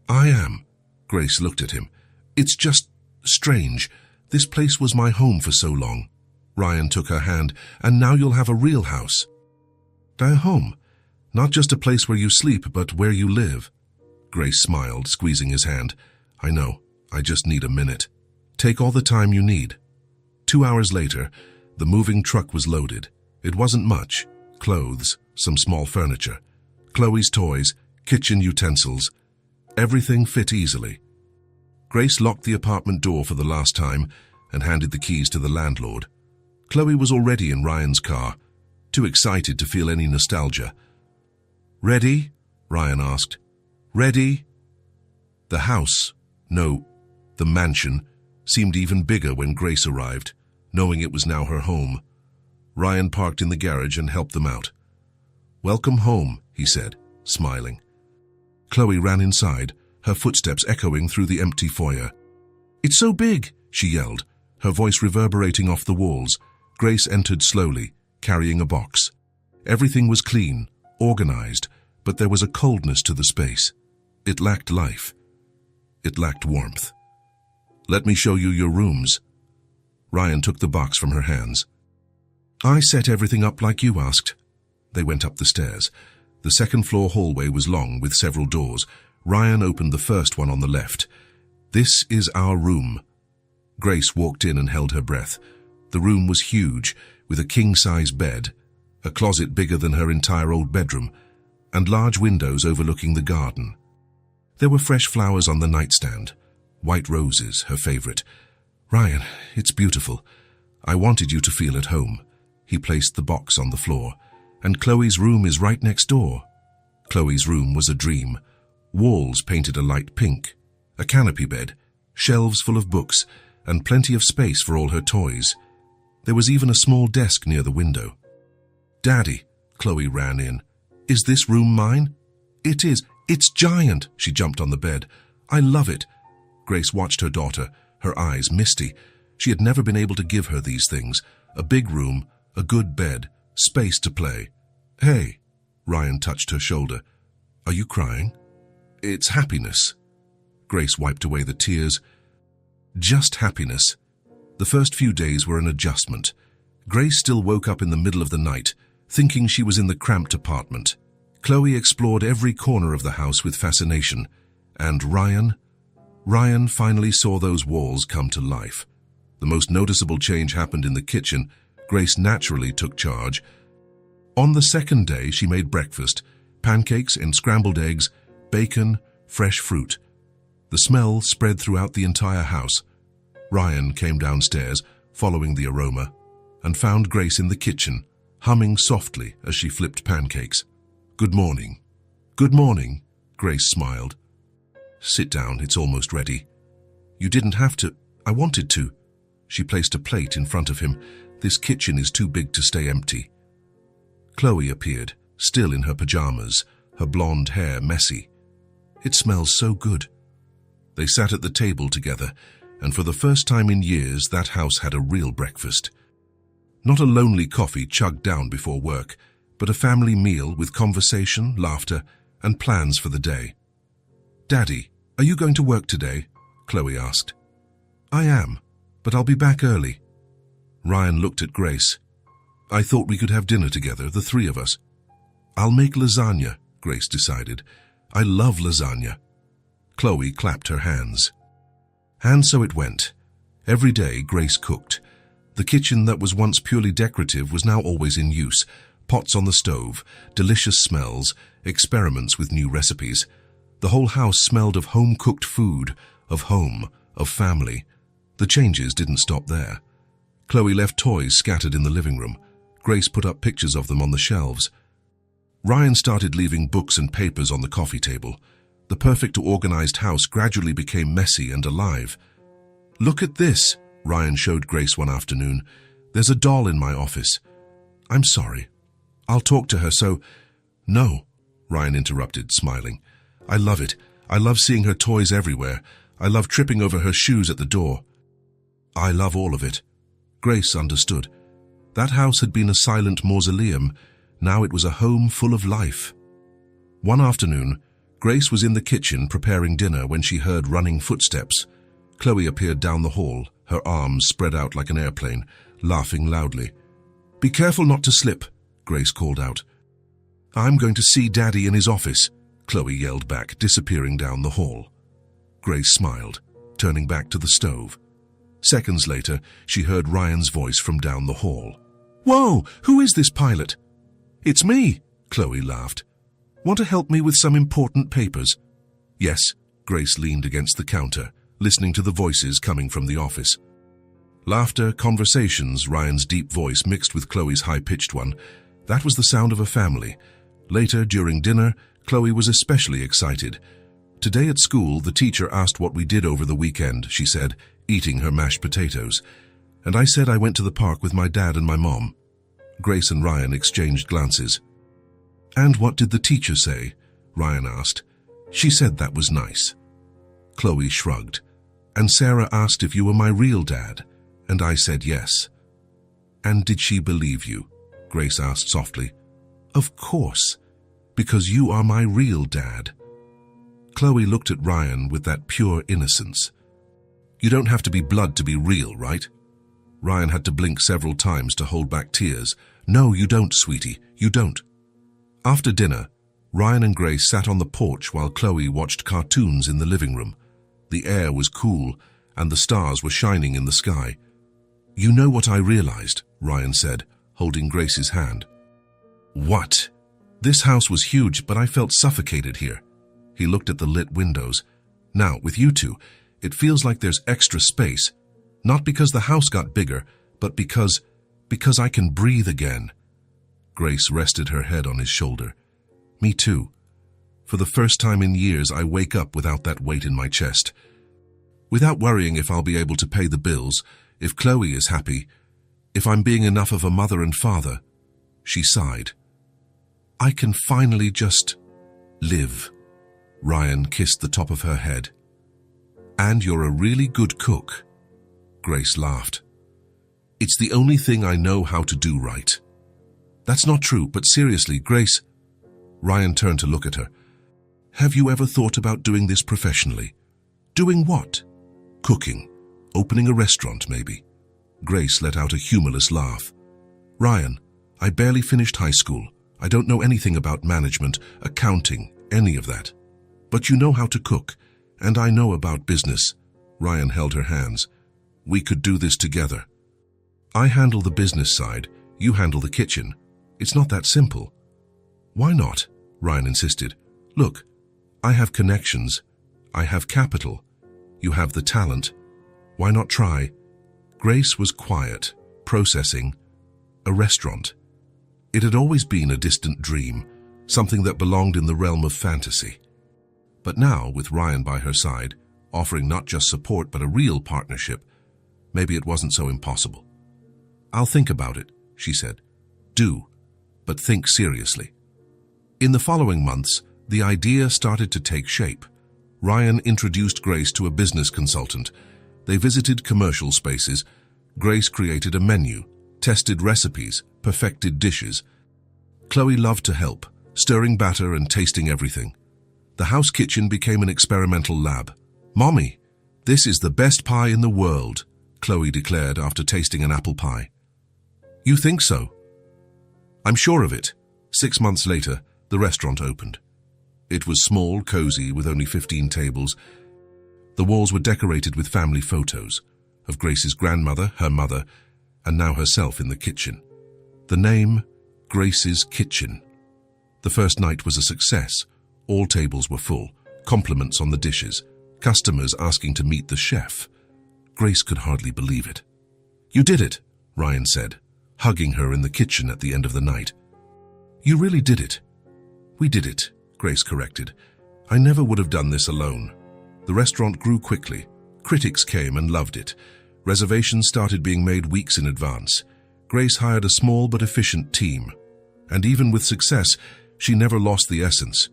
"I am." Grace looked at him. "It's just strange. This place was my home for so long." Ryan took her hand. "And now you'll have a real house." "A home. Not just a place where you sleep, but where you live." Grace smiled, squeezing his hand. "I know. I just need a minute." "Take all the time you need." 2 hours later, the moving truck was loaded. It wasn't much. Clothes, some small furniture, Chloe's toys, kitchen utensils. Everything fit easily. Grace locked the apartment door for the last time and handed the keys to the landlord. Chloe was already in Ryan's car, too excited to feel any nostalgia. "Ready?" Ryan asked. "Ready?" The house, no, the mansion, seemed even bigger when Grace arrived, knowing it was now her home. Ryan parked in the garage and helped them out. "Welcome home," he said, smiling. Chloe ran inside, her footsteps echoing through the empty foyer. "It's so big," she yelled, her voice reverberating off the walls. Grace entered slowly, carrying a box. Everything was clean, organized, but there was a coldness to the space. It lacked life. It lacked warmth. "Let me show you your rooms." Ryan took the box from her hands. "I set everything up like you asked." They went up the stairs. The second-floor hallway was long, with several doors. Ryan opened the first one on the left. "This is our room." Grace walked in and held her breath. The room was huge, with a king-size bed, a closet bigger than her entire old bedroom, and large windows overlooking the garden. There were fresh flowers on the nightstand. White roses, her favorite. "Ryan, it's beautiful. I wanted you to feel at home." He placed the box on the floor. "And Chloe's room is right next door." Chloe's room was a dream. Walls painted a light pink, a canopy bed, shelves full of books, and plenty of space for all her toys. There was even a small desk near the window. "Daddy," Chloe ran in. "Is this room mine?" "It is. It's giant." She jumped on the bed. "I love it." Grace watched her daughter, her eyes misty. She had never been able to give her these things. A big room, a good bed, space to play. "Hey," Ryan touched her shoulder. "Are you crying?" "It's happiness." Grace wiped away the tears. Just happiness. The first few days were an adjustment. Grace still woke up in the middle of the night, thinking she was in the cramped apartment. Chloe explored every corner of the house with fascination. And Ryan finally saw those walls come to life. The most noticeable change happened in the kitchen. Grace naturally took charge. On the second day, she made breakfast, pancakes and scrambled eggs, bacon, fresh fruit. The smell spread throughout the entire house. Ryan came downstairs, following the aroma, and found Grace in the kitchen, humming softly as she flipped pancakes. "Good morning." "Good morning," Grace smiled. "Sit down, it's almost ready." "You didn't have to. I wanted to." She placed a plate in front of him. "This kitchen is too big to stay empty." Chloe appeared, still in her pajamas, her blonde hair messy. "It smells so good." They sat at the table together, and for the first time in years, that house had a real breakfast. Not a lonely coffee chugged down before work, but a family meal with conversation, laughter, and plans for the day. "Daddy, are you going to work today?" Chloe asked. "I am, but I'll be back early." Ryan looked at Grace. "I thought we could have dinner together, the three of us." "I'll make lasagna," Grace decided. "I love lasagna." Chloe clapped her hands. And so it went. Every day, Grace cooked. The kitchen that was once purely decorative was now always in use. Pots on the stove, delicious smells, experiments with new recipes. The whole house smelled of home-cooked food, of home, of family. The changes didn't stop there. Chloe left toys scattered in the living room. Grace put up pictures of them on the shelves. Ryan started leaving books and papers on the coffee table. The perfect organized house gradually became messy and alive. "Look at this," Ryan showed Grace one afternoon. "There's a doll in my office." "I'm sorry. I'll talk to her so—" "No," Ryan interrupted, smiling. "I love it. I love seeing her toys everywhere. I love tripping over her shoes at the door. I love all of it." Grace understood. That house had been a silent mausoleum. Now it was a home full of life. One afternoon, Grace was in the kitchen preparing dinner when she heard running footsteps. Chloe appeared down the hall, her arms spread out like an airplane, laughing loudly. "Be careful not to slip," Grace called out. "I'm going to see Daddy in his office," Chloe yelled back, disappearing down the hall. Grace smiled, turning back to the stove. Seconds later, she heard Ryan's voice from down the hall. "Whoa, who is this pilot?" "It's me," Chloe laughed. "Want to help me with some important papers?" "Yes," Grace leaned against the counter, listening to the voices coming from the office. Laughter, conversations, Ryan's deep voice mixed with Chloe's high-pitched one. That was the sound of a family. Later, during dinner, Chloe was especially excited. "Today at school, the teacher asked what we did over the weekend," she said, eating her mashed potatoes. "And I said I went to the park with my dad and my mom." Grace and Ryan exchanged glances. "And what did the teacher say?" Ryan asked. "She said that was nice." Chloe shrugged. "And Sarah asked if you were my real dad, and I said yes." "And did she believe you?" Grace asked softly. "Of course, because you are my real dad." Chloe looked at Ryan with that pure innocence. "You don't have to be blood to be real, right?" Ryan had to blink several times to hold back tears. "No, you don't, sweetie, you don't." After dinner, Ryan and Grace sat on the porch while Chloe watched cartoons in the living room. The air was cool, and the stars were shining in the sky. "You know what I realized," Ryan said, holding Grace's hand. "What?" "This house was huge, but I felt suffocated here." He looked at the lit windows. Now, with you two, it feels like there's extra space. Not because the house got bigger, but because I can breathe again. Grace rested her head on his shoulder. Me too. For the first time in years, I wake up without that weight in my chest. Without worrying if I'll be able to pay the bills, if Chloe is happy, if I'm being enough of a mother and father. She sighed. I can finally just live. Ryan kissed the top of her head. And you're a really good cook. Grace laughed. It's the only thing I know how to do right. That's not true, but seriously, Grace. Ryan turned to look at her. Have you ever thought about doing this professionally? Doing what? Cooking. Opening a restaurant, maybe. Grace let out a humorless laugh. Ryan, I barely finished high school. I don't know anything about management, accounting, any of that. But you know how to cook, and I know about business. Ryan held her hands. We could do this together. I handle the business side, you handle the kitchen. It's not that simple. Why not? Ryan insisted. Look, I have connections. I have capital. You have the talent. Why not try? Grace was quiet, processing. A restaurant. It had always been a distant dream, something that belonged in the realm of fantasy. But now, with Ryan by her side, offering not just support but a real partnership, maybe it wasn't so impossible. I'll think about it, she said. Do, but think seriously. In the following months, the idea started to take shape. Ryan introduced Grace to a business consultant. They visited commercial spaces. Grace created a menu, tested recipes, perfected dishes. Chloe loved to help, stirring batter and tasting everything. The house kitchen became an experimental lab. Mommy, this is the best pie in the world, Chloe declared after tasting an apple pie. You think so? I'm sure of it. 6 months later, the restaurant opened. It was small, cozy, with only 15 tables. The walls were decorated with family photos of Grace's grandmother, her mother, and now herself in the kitchen. The name, Grace's Kitchen. The first night was a success. All tables were full, compliments on the dishes, customers asking to meet the chef. Grace could hardly believe it. You did it, Ryan said, hugging her in the kitchen at the end of the night. You really did it. We did it, Grace corrected. I never would have done this alone. The restaurant grew quickly. Critics came and loved it. Reservations started being made weeks in advance. Grace hired a small but efficient team. And even with success, she never lost the essence.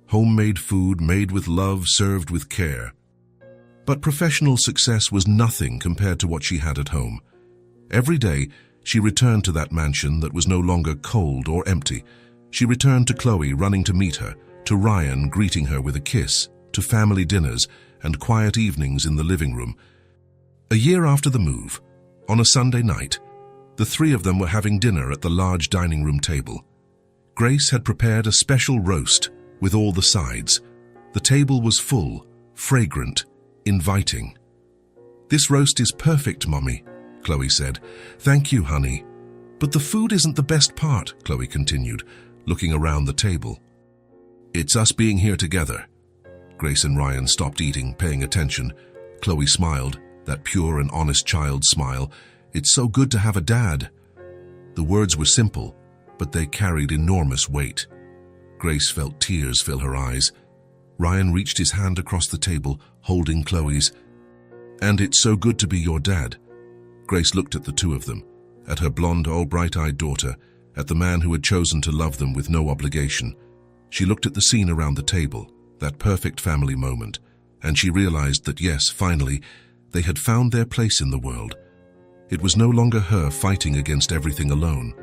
Homemade food made with love, served with care. But professional success was nothing compared to what she had at home. Every day, she returned to that mansion that was no longer cold or empty. She returned to Chloe running to meet her, to Ryan greeting her with a kiss, to family dinners and quiet evenings in the living room. A year after the move, on a Sunday night, the three of them were having dinner at the large dining room table. Grace had prepared a special roast with all the sides. The table was full, fragrant, inviting. This roast is perfect, Mommy, Chloe said. Thank you, honey. But the food isn't the best part, Chloe continued, looking around the table. It's us being here together. Grace and Ryan stopped eating, paying attention. Chloe smiled, that pure and honest child's smile. It's so good to have a dad. The words were simple, but they carried enormous weight. Grace felt tears fill her eyes. Ryan reached his hand across the table, holding Chloe's. And it's so good to be your dad. Grace looked at the two of them, at her blonde, bright-eyed daughter, at the man who had chosen to love them with no obligation. She looked at the scene around the table, that perfect family moment, and she realized that yes, finally, they had found their place in the world. It was no longer her fighting against everything alone.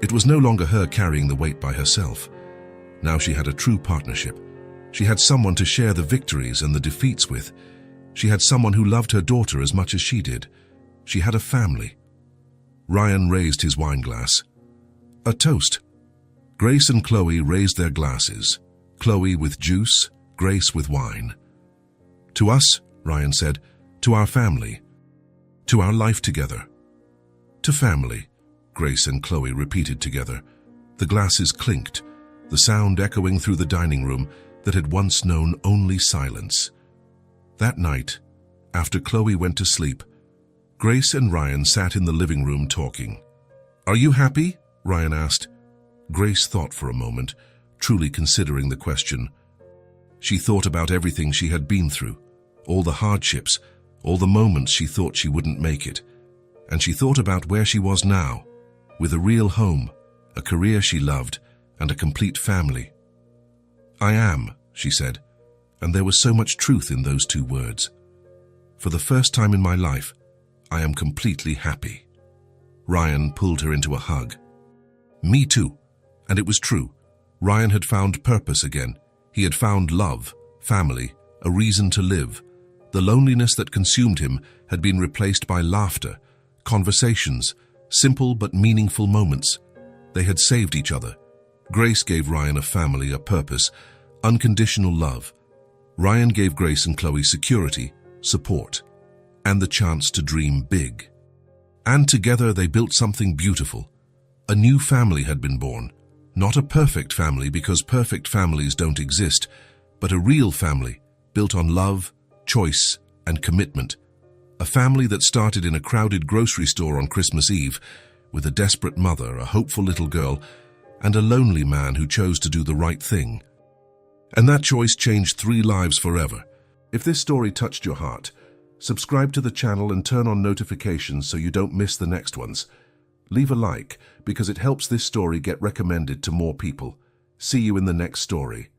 It was no longer her carrying the weight by herself. Now she had a true partnership. She had someone to share the victories and the defeats with. She had someone who loved her daughter as much as she did. She had a family. Ryan raised his wine glass. A toast. Grace and Chloe raised their glasses. Chloe with juice, Grace with wine. To us, Ryan said, to our family, to our life together. To family, Grace and Chloe repeated together. The glasses clinked, the sound echoing through the dining room. that had once known only silence. That night, after Chloe went to sleep, Grace and Ryan sat in the living room talking. "Are you happy?" Ryan asked. Grace thought for a moment, truly considering the question. She thought about everything she had been through, all the hardships, all the moments she thought she wouldn't make it. And she thought about where she was now, with a real home, a career she loved, and a complete family. "I am," she said, and there was so much truth in those two words. "For the first time in my life, I am completely happy." Ryan pulled her into a hug. "Me too." And it was true. Ryan had found purpose again. He had found love, family, a reason to live. The loneliness that consumed him had been replaced by laughter, conversations, simple but meaningful moments. They had saved each other. Grace gave Ryan a family, a purpose, unconditional love. Ryan gave Grace and Chloe security, support, and the chance to dream big. And together they built something beautiful. A new family had been born. Not a perfect family, because perfect families don't exist, but a real family built on love, choice, and commitment. A family that started in a crowded grocery store on Christmas Eve, with a desperate mother, a hopeful little girl, and a lonely man who chose to do the right thing. And that choice changed 3 lives forever. If this story touched your heart, subscribe to the channel and turn on notifications so you don't miss the next ones. Leave a like, because it helps this story get recommended to more people. See you in the next story.